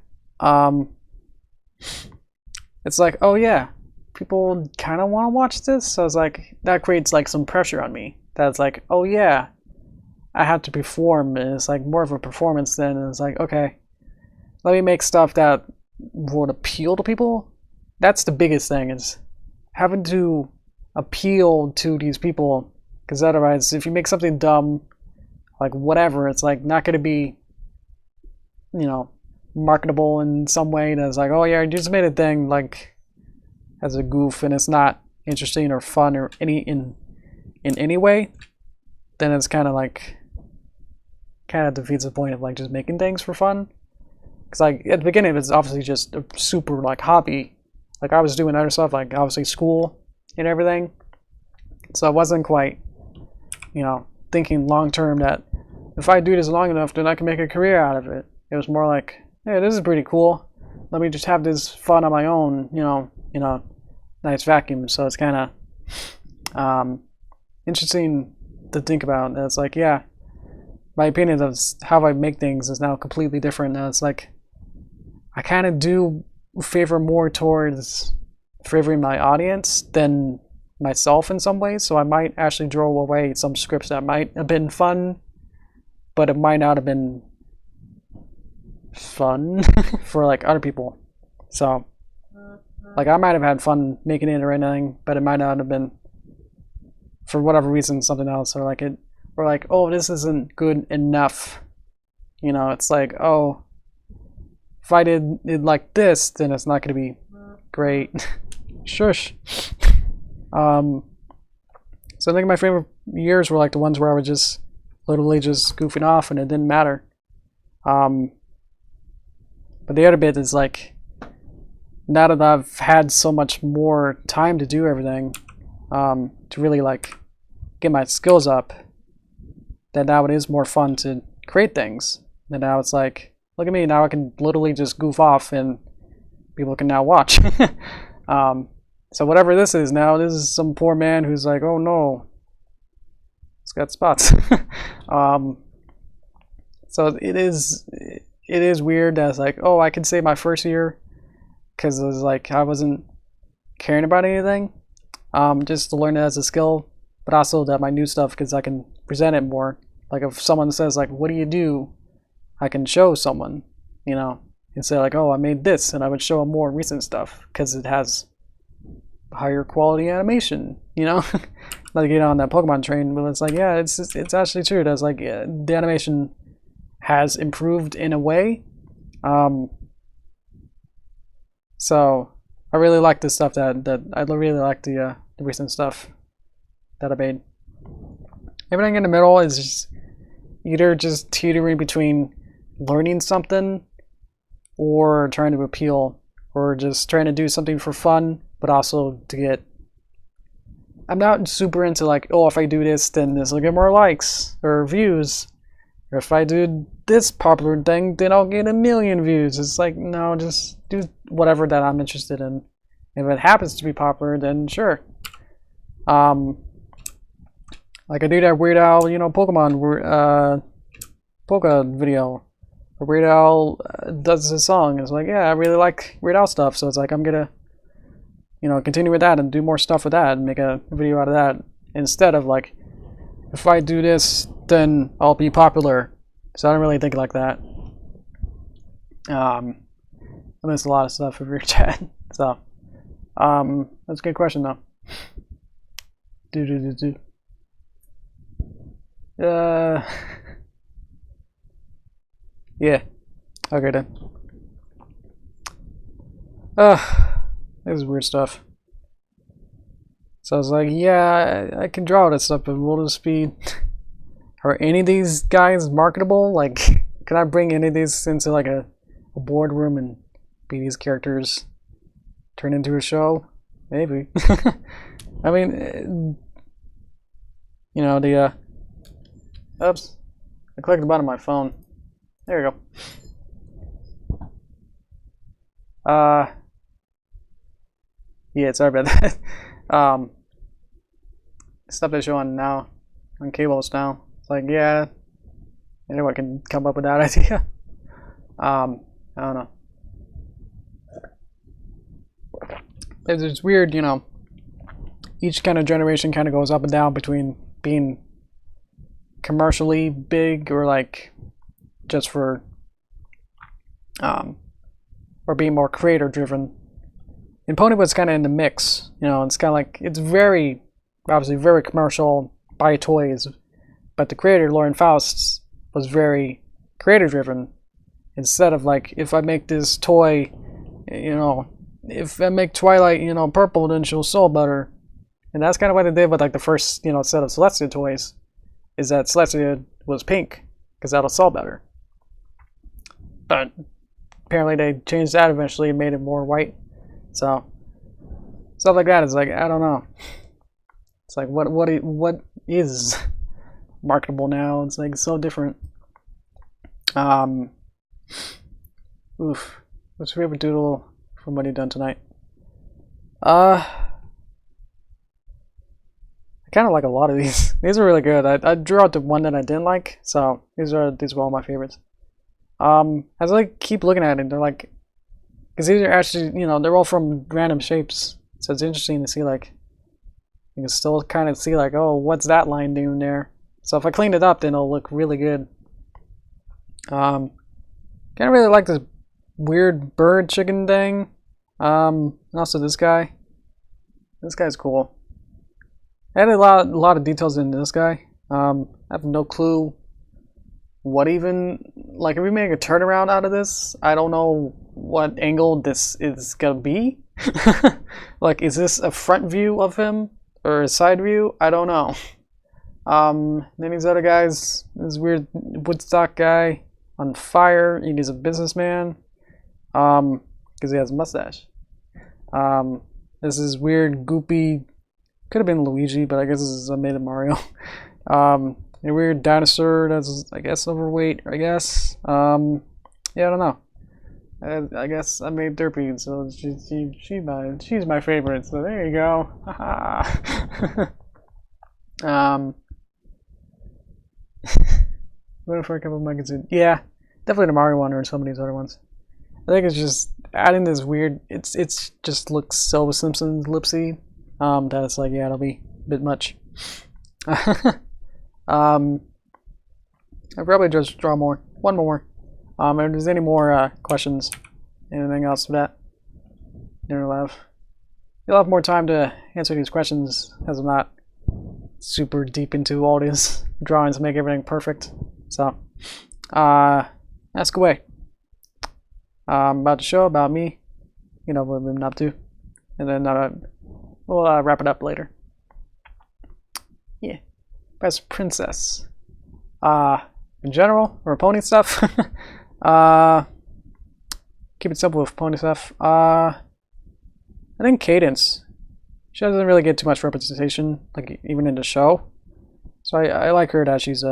It's like, oh yeah, people kind of want to watch this. So it's like, that creates like some pressure on me. That's like, oh yeah, I have to perform, and it's like more of a performance then, and it's like, okay, let me make stuff that would appeal to people. That's the biggest thing, is having to appeal to these people, because otherwise if you make something dumb, like whatever, it's like not going to be, you know, marketable in some way. That's like, oh yeah, I just made a thing like as a goof and it's not interesting or fun or in any way, then it's kind of like defeats the point of like just making things for fun. Because like at the beginning it's obviously just a super like hobby. Like I was doing other stuff, like obviously school and everything, so I wasn't quite, you know, thinking long term that if I do this long enough then I can make a career out of it. It was more like, hey, this is pretty cool, let me just have this fun on my own, you know, nice vacuum. So it's kind of interesting to think about. It's like, yeah, my opinion of how I make things is now completely different. Now it's like I kind of do favor more towards favoring my audience than myself in some ways. So I might actually throw away some scripts that might have been fun, but it might not have been fun for like other people. So like I might have had fun making it or anything, but it might not have been, for whatever reason, something else. Or like oh, this isn't good enough, you know. It's like, oh, if I did it like this, then it's not going to be great. Shush. So I think my favorite years were like the ones where I was just literally just goofing off and it didn't matter. But the other bit is like, now that I've had so much more time to do everything, to really like get my skills up, that now it is more fun to create things. And now it's like, look at me, now I can literally just goof off and people can now watch. So whatever this is now, this is some poor man who's like, oh no, it's got spots. So it is weird that it's like, oh, I can say my first year, because it was like I wasn't caring about anything, just to learn it as a skill, but also that my new stuff, because I can present it more. Like if someone says like, what do, I can show someone, you know, and say like, oh, I made this, and I would show them more recent stuff because it has higher quality animation, you know. Not to get on that Pokemon train, but it's like, yeah, it's actually true. That's like, yeah, the animation has improved in a way. So I really like the stuff that I really like the recent stuff that I made. Everything in the middle is just either just teetering between learning something or trying to appeal, or just trying to do something for fun, but also to get. I'm not super into like, oh, if I do this, then this will get more likes or views. Or if I do this popular thing, then I'll get 1 million views. It's like, no, just do whatever that I'm interested in. If it happens to be popular, then sure. Like I do that Weird Al, Pokemon Polka video. Where Weird Al does his song. It's like, yeah, I really like Weird Al stuff, so it's like I'm gonna, continue with that and do more stuff with that and make a video out of that instead of like, if I do this, then I'll be popular. So I don't really think like that. I missed a lot of stuff with your chat. So, that's a good question though. Yeah. Okay then. This is weird stuff. So I was like, yeah, I can draw this stuff, but will this be... Are any of these guys marketable? Like, can I bring any of these into like a boardroom and be these characters turn into a show? Maybe. I mean, oops. I clicked the button on my phone. There we go. Yeah, sorry about that. Stuff they're showing now on cables now. It's like, yeah, anyone can come up with that idea. I don't know. It's weird, each kind of generation kind of goes up and down between being commercially big or like just for or being more creator driven. And Ponywood's kind of in the mix, it's kind of like, it's obviously very commercial, buy toys, but the creator Lauren Faust was very creator driven. Instead of like, if I make this toy, if I make Twilight, purple, then she'll sell better. And that's kind of what they did with like the first, set of Celestia toys, is that Celestia was pink because that'll sell better. But apparently they changed that eventually and made it more white. So stuff like that is like, I don't know. It's like what is marketable now? It's like so different. Oof. What's your favorite doodle from what you've done tonight? I kind of like a lot of these. These are really good. I drew out the one that I didn't like, so these were all my favorites. As I keep looking at it, they're like, because these are actually, they're all from random shapes, so it's interesting to see like, you can still kind of see like, oh, what's that line doing there? So if I clean it up, then it'll look really good. Kind of really like this weird bird chicken thing. And also this guy. This guy's cool. I had a lot of details in this guy. I have no clue what even, like, if we make a turnaround out of this, I don't know what angle this is gonna be. Like, is this a front view of him or a side view? I don't know. Then these other guys, this weird Woodstock guy on fire. He's a businessman, because he has a mustache. This is weird, goopy. Could have been Luigi, but I guess this is made of Mario. A weird dinosaur that's, I guess, overweight. I guess. Yeah, I don't know. I guess I made Derpy, so she's my favorite. So there you go. Waiting for a couple of magazines. Yeah, definitely the Mario one or some of these other ones. I think it's just adding this weird. It's just looks so Simpsons lipsy. That it's like, yeah, it'll be a bit much. I'll probably just draw one more. If there's any more questions, anything else for that, you'll have more time to answer these questions, as I'm not super deep into all these drawings to make everything perfect. So, ask away. About the show, about me, what we've been up to, and then we'll wrap it up later. Yeah, best princess. In general, or pony stuff. Keep it simple with pony stuff. I think Cadence. She doesn't really get too much representation, like even in the show. So I like her that she's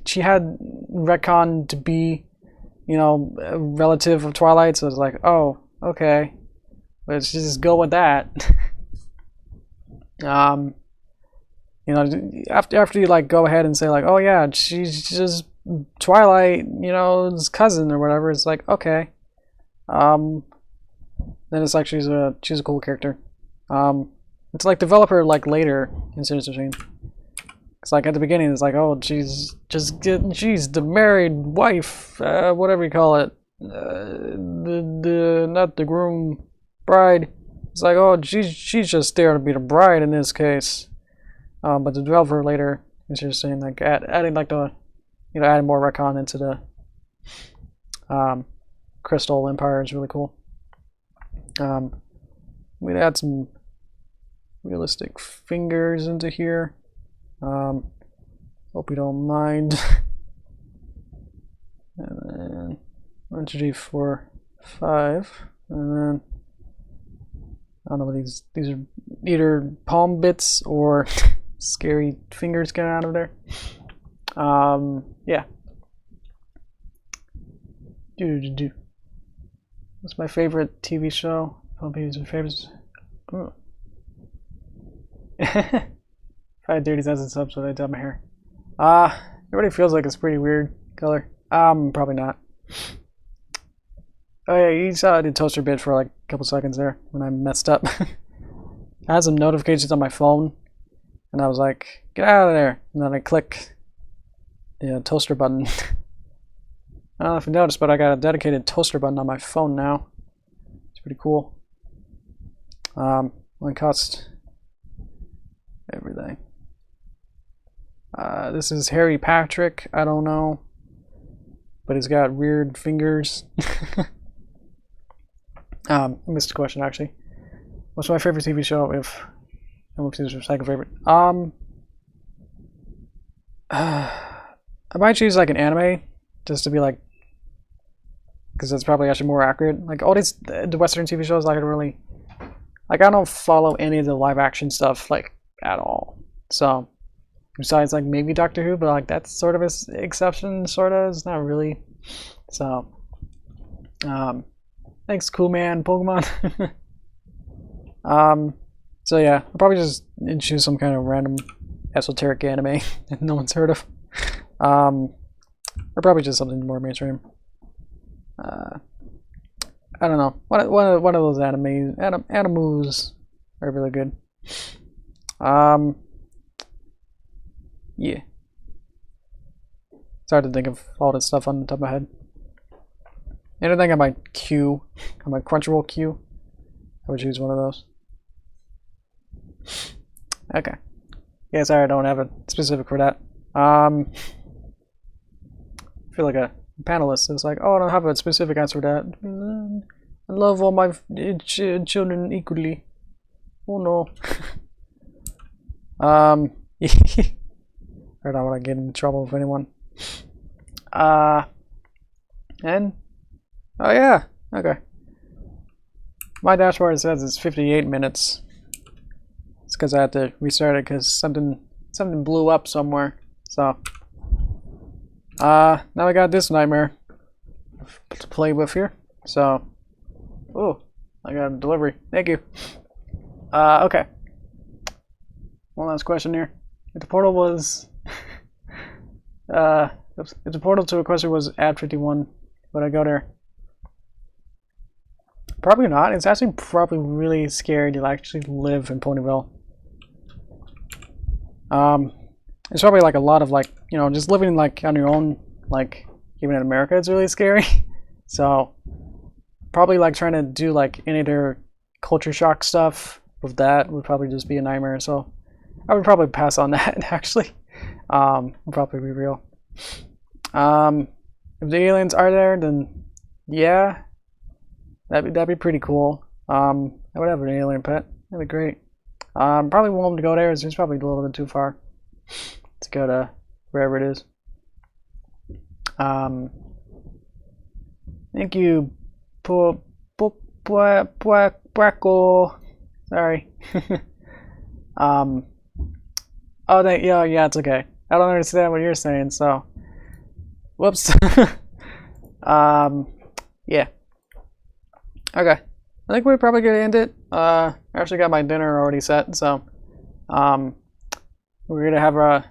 she had retcon to be, you know, a relative of Twilight, so it's like, oh, okay, let's just go with that. You know, after you like go ahead and say like, oh yeah, she's just Twilight, you know, his cousin or whatever, it's like, okay. Then it's like she's a cool character. It's like developer like later in Sinister Machine. It's like at the beginning, it's like, oh, she's the married wife, whatever you call it, the not the groom, bride. It's like, oh, she's just there to be the bride in this case. But the developer later is just saying like adding like the, you know, adding more retcon into the Crystal Empire is really cool. We'd add some realistic fingers into here. Hope you don't mind. And then 1, 2, 3, 4, 5, and then I don't know what these are, either palm bits or scary fingers getting out of there. Yeah. What's my favorite TV show? Probably my favorites. Oh. 530,000 subs when I dye my hair. It already feels like it's pretty weird color. Probably not. Oh yeah, you saw I did toaster bit for like a couple seconds there when I messed up. I had some notifications on my phone, and I was like, "Get out of there!" And then I click the toaster button. I don't know if you noticed, but I got a dedicated toaster button on my phone now. It's pretty cool. Only cost everything. This is Harry Patrick. I don't know, but he's got weird fingers. I missed a question actually. What's my favorite TV show? If whoopsies your second favorite. I might choose like an anime just to be like, because that's probably actually more accurate. Like all these the Western TV shows, like I don't really, like I don't follow any of the live action stuff like at all. So besides like maybe Doctor Who, but like that's sort of an exception, sort of. It's not really. So thanks, cool man, Pokemon. So yeah, I'll probably just choose some kind of random esoteric anime that no one's heard of. Or probably just something more mainstream. I don't know. One of those animus are really good. Yeah. It's hard to think of all this stuff on the top of my head. Anything on my queue, on my Crunchyroll queue, I would choose one of those. Okay. Yeah, sorry, I don't have a specific for that. I feel like a panelist is like, oh, I don't have a specific answer for that. I love all my children equally. Oh no. I don't want to get in trouble with anyone. And oh yeah, okay. My dashboard says it's 58 minutes. It's because I had to restart it because something blew up somewhere. So now I got this nightmare to play with here. So oh, I got a delivery. Thank you. Okay. One last question here. If the portal was if the portal to a question was ad 51, would I go there? Probably not. It's actually probably really scary to actually live in Ponyville. It's probably like a lot of like, you know, just living like on your own, like even in America, it's really scary. So probably like trying to do like any other culture shock stuff with that would probably just be a nightmare. So I would probably pass on that actually. Would probably be real. If the aliens are there, then yeah, that'd be pretty cool. I would have an alien pet. That'd be great. Probably won't to go there. It's probably a little bit too far to go to wherever it is. Thank you, Brackle. Sorry. Oh, yeah, it's okay. I don't understand what you're saying, so whoops. Yeah. Okay. I think we're probably gonna end it. I actually got my dinner already set, so we're gonna have a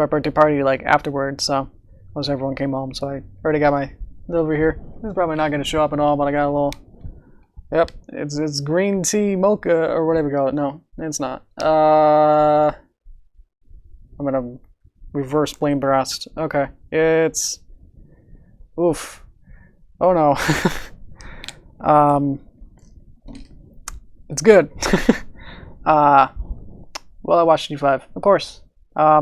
birthday party like afterwards. So once everyone came home, so I already got my over here. It's probably not gonna show up at all, but I got a little. Yep, it's green tea mocha or whatever you call it. No, it's not. I'm gonna reverse blame burst. Okay, it's. Oof. Oh no. It's good. Well, I watched G5, of course. I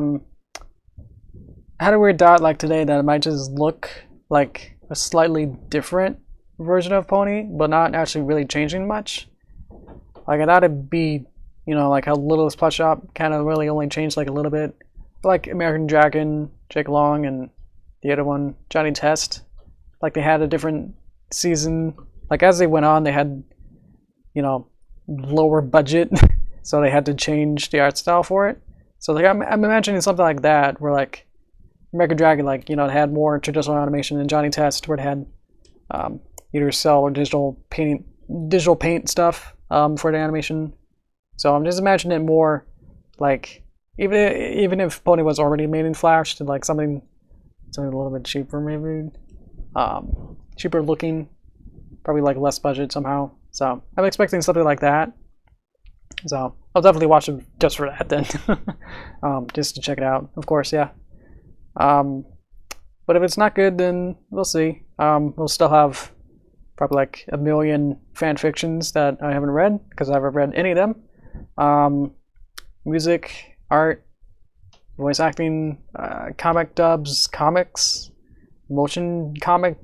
had a weird thought like today that it might just look like a slightly different version of Pony, but not actually really changing much. Like I thought it'd be, you know, like how Littlest Plush Shop kind of really only changed like a little bit. But like American Dragon, Jake Long, and the other one, Johnny Test. Like they had a different season. Like as they went on, they had, you know, lower budget, so they had to change the art style for it. So like I'm imagining something like that, where like American Dragon, like, you know, it had more traditional animation, and Johnny Test, where it had either cell or digital paint stuff for the animation. So I'm just imagining it more like even if Pony was already made in Flash, to like something a little bit cheaper, maybe cheaper looking, probably like less budget somehow. So I'm expecting something like that. So I'll definitely watch it just for that then, just to check it out. Of course, yeah. But if it's not good, then we'll see. We'll still have probably like a million fan fictions that I haven't read, because I haven't read any of them. Music, art, voice acting, comic dubs, comics, motion comic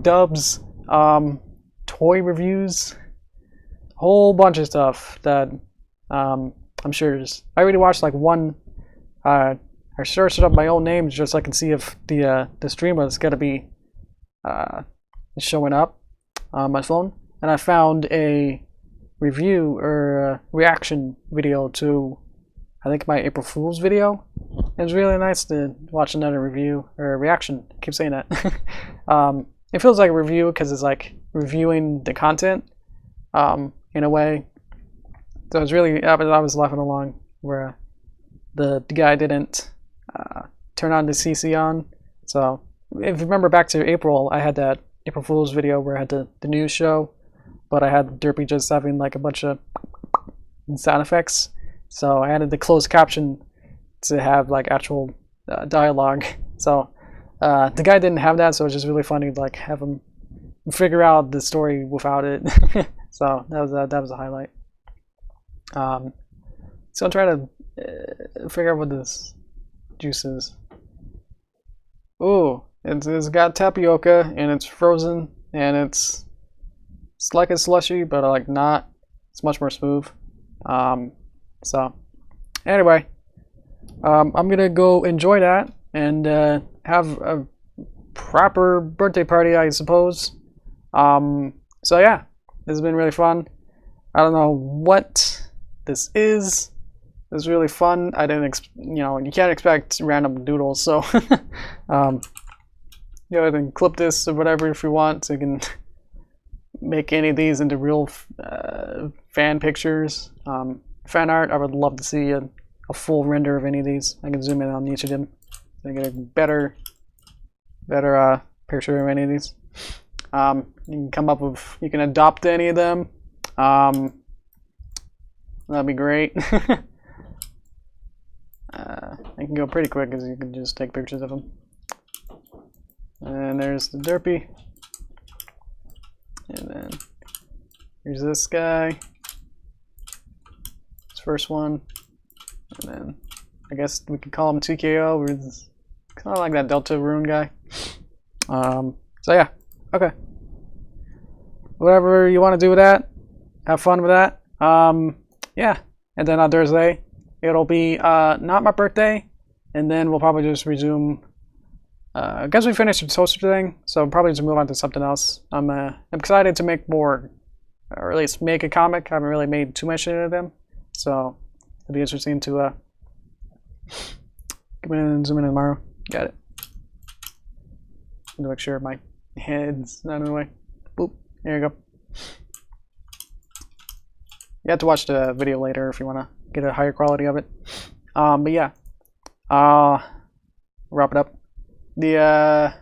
dubs, toy reviews, whole bunch of stuff that I'm sure is. I already watched like one. I searched up my own name just so I can see if the stream was gonna be showing up on my phone, and I found a review or reaction video to, I think, my April Fool's video. It was really nice to watch another review or reaction. I keep saying that. It feels like a review because it's like reviewing the content in a way. So I was laughing along where the guy didn't turn on the CC on. So if you remember back to April, I had that April Fool's video where I had the news show, but I had Derpy just having like a bunch of sound effects. So I added the closed caption to have like actual dialogue. So the guy didn't have that, so it was just really funny to like have him figure out the story without it. So that was a highlight. So I'm trying to figure out what this juice is. Ooh, it's got tapioca and it's frozen, and it's like a slushy, but like not. It's much more smooth. So anyway, I'm gonna go enjoy that and have a proper birthday party, I suppose. So yeah, this has been really fun. I don't know what this is. It's really fun. I didn't, you can't expect random doodles, so you know, I can clip this or whatever if you want, so you can make any of these into real fan pictures. Fan art, I would love to see a full render of any of these. I can zoom in on each of them so get a better picture of any of these. You can come up with, you can adopt any of them. That'd be great. I can go pretty quick because you can just take pictures of them. And there's the Derpy. And then here's this guy. This first one. And then I guess we could call him TKO. It's kind of like that Delta Rune guy. So yeah, okay. Whatever you want to do with that, have fun with that. Yeah, and then on Thursday, it'll be not my birthday, and then we'll probably just resume. I guess we finished the toaster thing, so probably just move on to something else. I'm excited to make more, or at least make a comic. I haven't really made too much of them, so it'll be interesting to come in and zoom in tomorrow. Got it. to make sure my head's not in the way. Boop. There you go. You have to watch the video later if you want to get a higher quality of it. But yeah. Wrap it up. Yeah,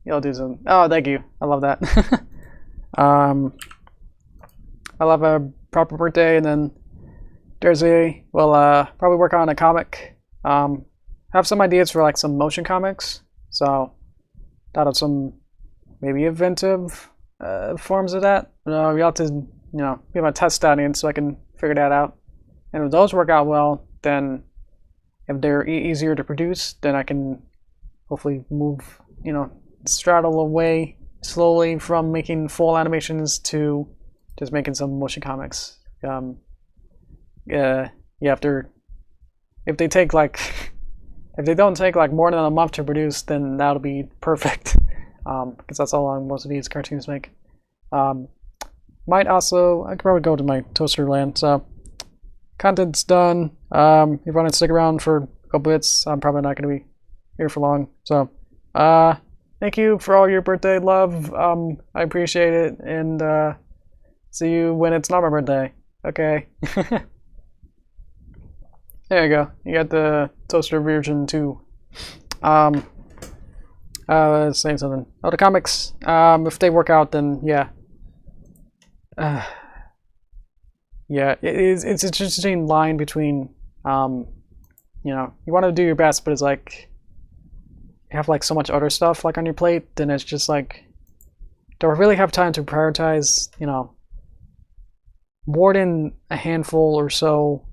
I'll do some. Oh, thank you. I love that. I'll have a proper birthday, and then Thursday we'll probably work on a comic. Have some ideas for like some motion comics. So thought of some maybe inventive forms of that. We have to, we have a test audience so I can figure that out. And if those work out well, then if they're easier to produce, then I can hopefully move, straddle away slowly from making full animations to just making some motion comics. If they take if they don't take more than a month to produce, then that'll be perfect. Because that's how long most of these cartoons make. Might also, I could probably go to my toaster land. So content's done. If you want to stick around for a couple bits, I'm probably not going to be here for long. So thank you for all your birthday love. I appreciate it, and see you when it's not my birthday. Okay. There you go. You got the toaster version too. Saying something. Oh, the comics. If they work out, then yeah. Yeah, it's an interesting line between, you want to do your best, but it's like you have so much other stuff on your plate, then it's just do I really have time to prioritize, more than a handful or so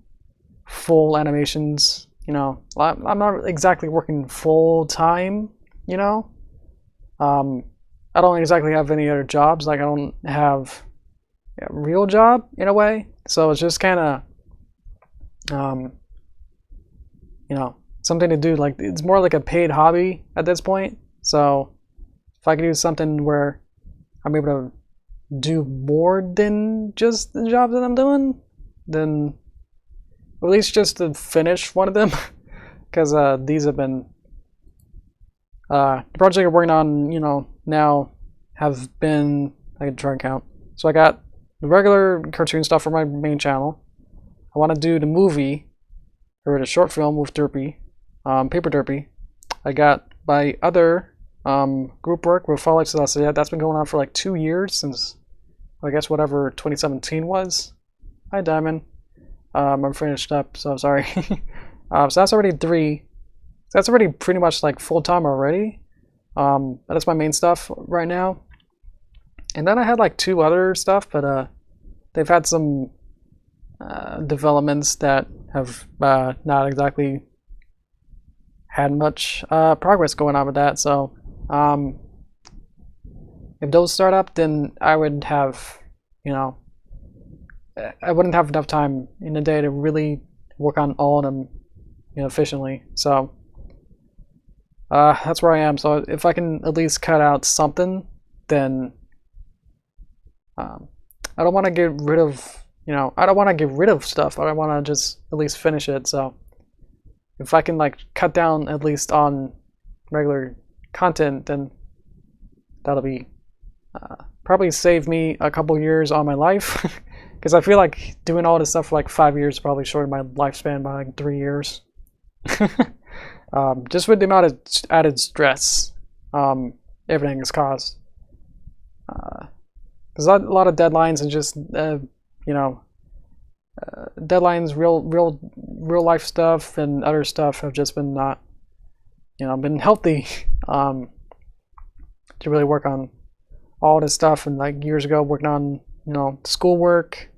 full animations? I'm not exactly working full time, I don't exactly have any other jobs. I don't have a real job in a way. So it's just kind of, something to do. It's more like a paid hobby at this point. So if I can do something where I'm able to do more than just the job that I'm doing, then at least just to finish one of them, because these have been the project I'm working on, now have been, I can try and count. So I got the regular cartoon stuff for my main channel. I want to do the movie or the short film with Derpy, Paper Derpy. I got my other group work with Fall Life Celestia. That's been going on for 2 years since, I guess, whatever 2017 was. Hi, Diamond. I'm finished up, so I'm sorry. So that's already 3. That's already pretty much full time already. That's my main stuff right now. And then I had 2 other stuff, but they've had some developments that have not exactly had much progress going on with that. So if those start up, then I would have, I wouldn't have enough time in a day to really work on all of them, efficiently. So that's where I am. So if I can at least cut out something, then I don't want to get rid of, I don't want to get rid of stuff. I want to just at least finish it. So if I can cut down at least on regular content, then that'll be probably save me a couple years on my life. Because I feel like doing all this stuff for 5 years probably shortened my lifespan by 3 years. Just with the amount of added stress everything has caused. There's a lot of deadlines and just deadlines, real life stuff and other stuff have just been not, been healthy to really work on all this stuff. And years ago, working on schoolwork,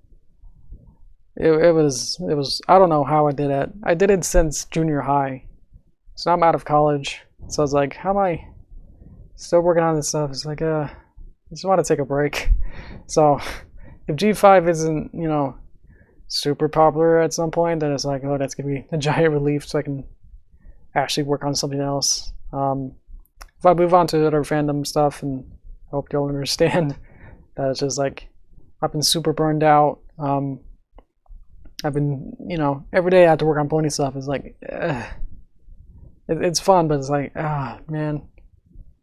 it was I don't know how I did it. I did it since junior high. So I'm out of college. So I was like, how am I still working on this stuff? It's I just want to take a break. So if G5 isn't, super popular at some point, then it's oh, that's going to be a giant relief so I can actually work on something else. If I move on to other fandom stuff, and I hope you'll understand that it's just I've been super burned out. I've been, every day I have to work on pony stuff. It's it's fun, but it's like, man,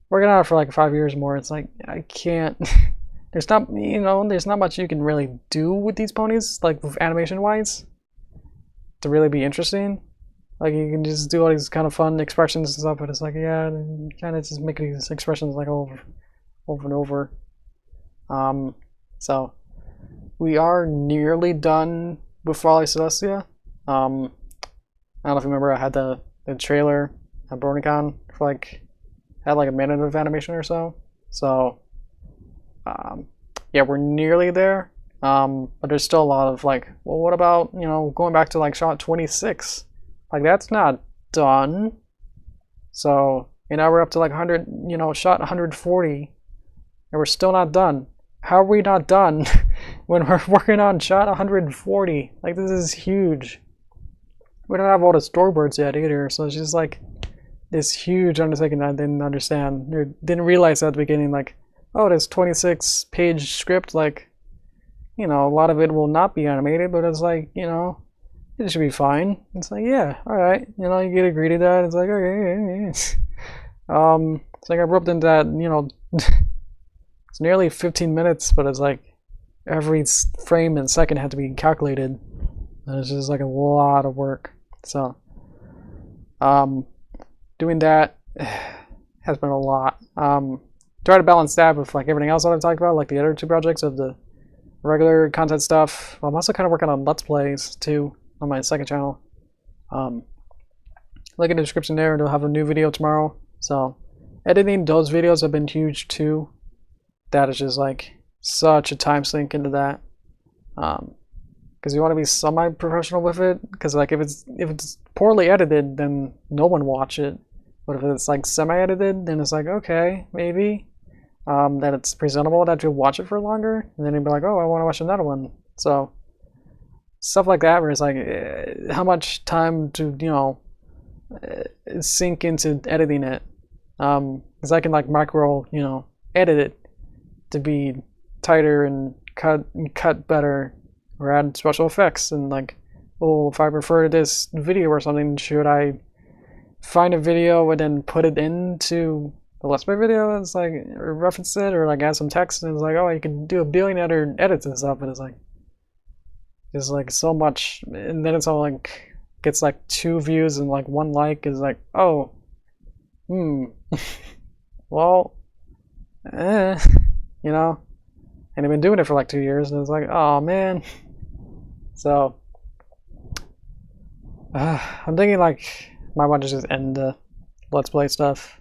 working on it for like 5 years more. It's like I can't. There's not, there's not much you can really do with these ponies, like with animation wise, to really be interesting. Like you can just do all these kind of fun expressions and stuff, but it's like, yeah, kind of just make these expressions like over and over. So we are nearly done with Frolic Celestia. I don't know if you remember, I had the trailer at BronyCon for had like a minute of animation or so. So yeah, we're nearly there. But there's still a lot of like, well, what about, going back to like shot 26? Like that's not done. So, we're up to like 100, shot 140, and we're still not done. How are we not done when we're working on shot 140? Like this is huge. We don't have all the storyboards yet either, so it's just like this huge undertaking that I didn't understand. Or didn't realize at the beginning, like, oh, this 26-page script, like, a lot of it will not be animated, but it's like, it should be fine. It's like, yeah, all right. You get agreed to that. It's like, okay. It's like I roped into that, it's nearly 15 minutes, but it's like every frame and second had to be calculated. And it's just like a lot of work. So, doing that has been a lot. Try to balance that with like everything else that I've talked about, like the other two projects of the regular content stuff. I'm also kind of working on Let's Plays too on my second channel. Look in the description there, and I'll have a new video tomorrow. So, editing those videos have been huge too. That is just like such a time sink into that. Because you want to be semi-professional with it. Because like if it's poorly edited, then no one will watch it. But if it's like semi-edited, then it's like, okay, maybe that it's presentable, that you'll watch it for longer, and then you'll be like, oh, I want to watch another one. So stuff like that, where it's like, how much time to sink into editing it? Because I can like micro edit it to be tighter and cut better, or add special effects, and like, oh, if I prefer this video or something, should I find a video and then put it into the Let's Play video? It's like, or reference it, or like add some text, and it's like, oh, you can do a billion other edits and stuff, and it's like, there's like so much, and then it's all like, gets like 2 views and like 1 like, is like, oh, well, and I've been doing it for like 2 years, and it's like, oh man. So I'm thinking like might want to just end the Let's Play stuff.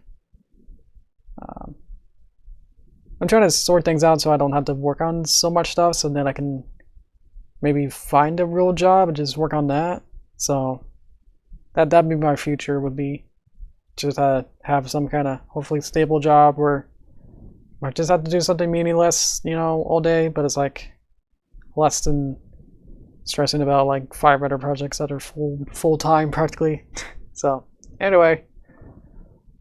I'm trying to sort things out so I don't have to work on so much stuff, so then I can maybe find a real job and just work on that. So that'd be my future, would be just have some kind of hopefully stable job where I just have to do something meaningless, all day, but it's like less than stressing about like 5 other projects that are full time practically. So anyway,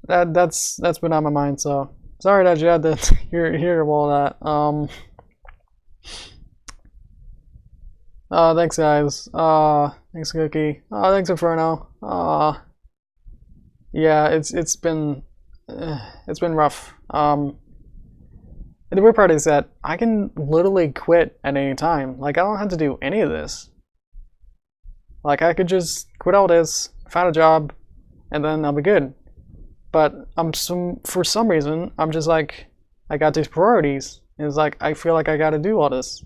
that's been on my mind. So sorry that you had to hear all that. Thanks guys. Thanks Cookie. Thanks Inferno. Yeah, it's been rough. The weird part is that I can literally quit at any time. Like, I don't have to do any of this. Like, I could just quit all this, find a job, and then I'll be good. But for some reason, I'm just like, I got these priorities. And it's like, I feel like I gotta do all this.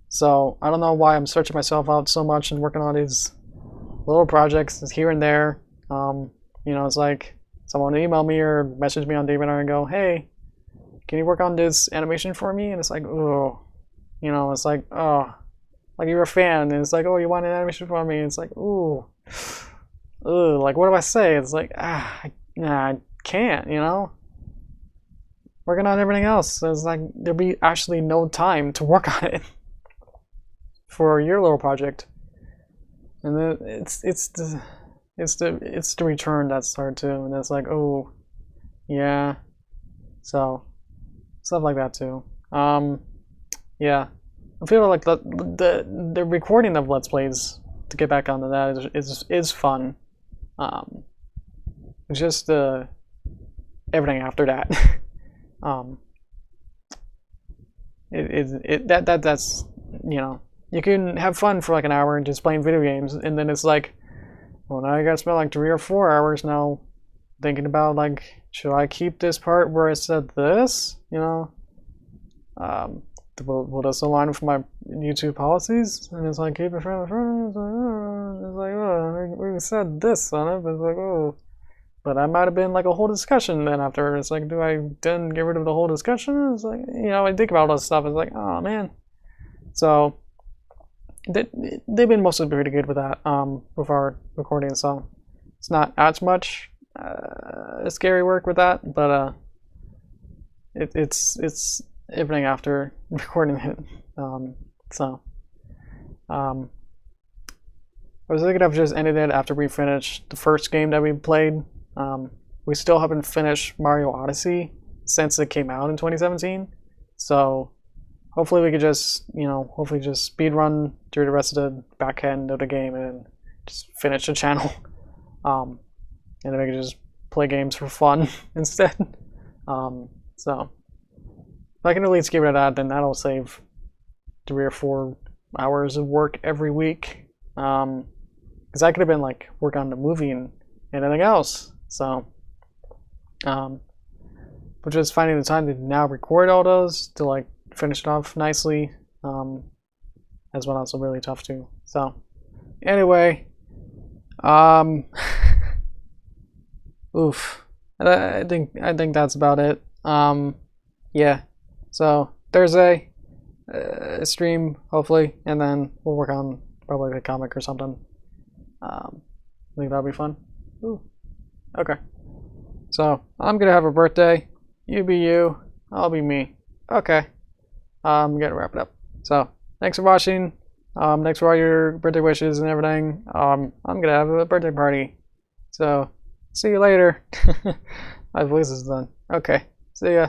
So, I don't know why I'm searching myself out so much and working on these little projects here and there. It's like, someone email me or message me on David and go, hey, can you work on this animation for me? And it's like, oh, it's like, oh, like you're a fan, and it's like, oh, you want an animation for me? And it's like, ooh, like what do I say? It's like, I can't, working on everything else. So it's like there'll be actually no time to work on it for your little project, and then it's the return that's hard too, and it's like, oh, yeah, so. Stuff like that too. Yeah, I feel like the recording of Let's Plays, to get back onto that, is fun. It's just everything after that. That's, you know, you can have fun for like an hour and just playing video games, and then it's like, well, now you gotta spend like 3 or 4 hours now thinking about like, should I keep this part where I said this? You know, will this align with my YouTube policies? And it's like, keep it from the front. It's like, oh, we said this on it, but it's like, oh. But that might have been like a whole discussion then after. It's like, do I then get rid of the whole discussion? It's like, you know, I think about all this stuff. It's like, oh man. So they've been mostly pretty good with that, with our recording. So it's not as much scary work with that, but it's everything after recording it. I was thinking of just ending it after we finished the first game that we played. We still haven't finished Mario Odyssey since it came out in 2017. So hopefully we could just, you know, hopefully just speed run through the rest of the back end of the game and just finish the channel. And then we could just play games for fun instead. So if I can at least get rid of that, then that'll save 3 or 4 hours of work every week. Because I could have been like working on the movie and anything else. So, but just finding the time to now record all those to like finish it off nicely, has been also really tough too. So, anyway, oof. I think that's about it. Yeah. So Thursday, stream hopefully, and then we'll work on probably a comic or something. I think that'll be fun. Ooh. Okay. So I'm gonna have a birthday. You be you. I'll be me. Okay. I'm gonna wrap it up. So thanks for watching. Thanks for all your birthday wishes and everything. I'm gonna have a birthday party. So see you later. My voice is done. Okay. See ya.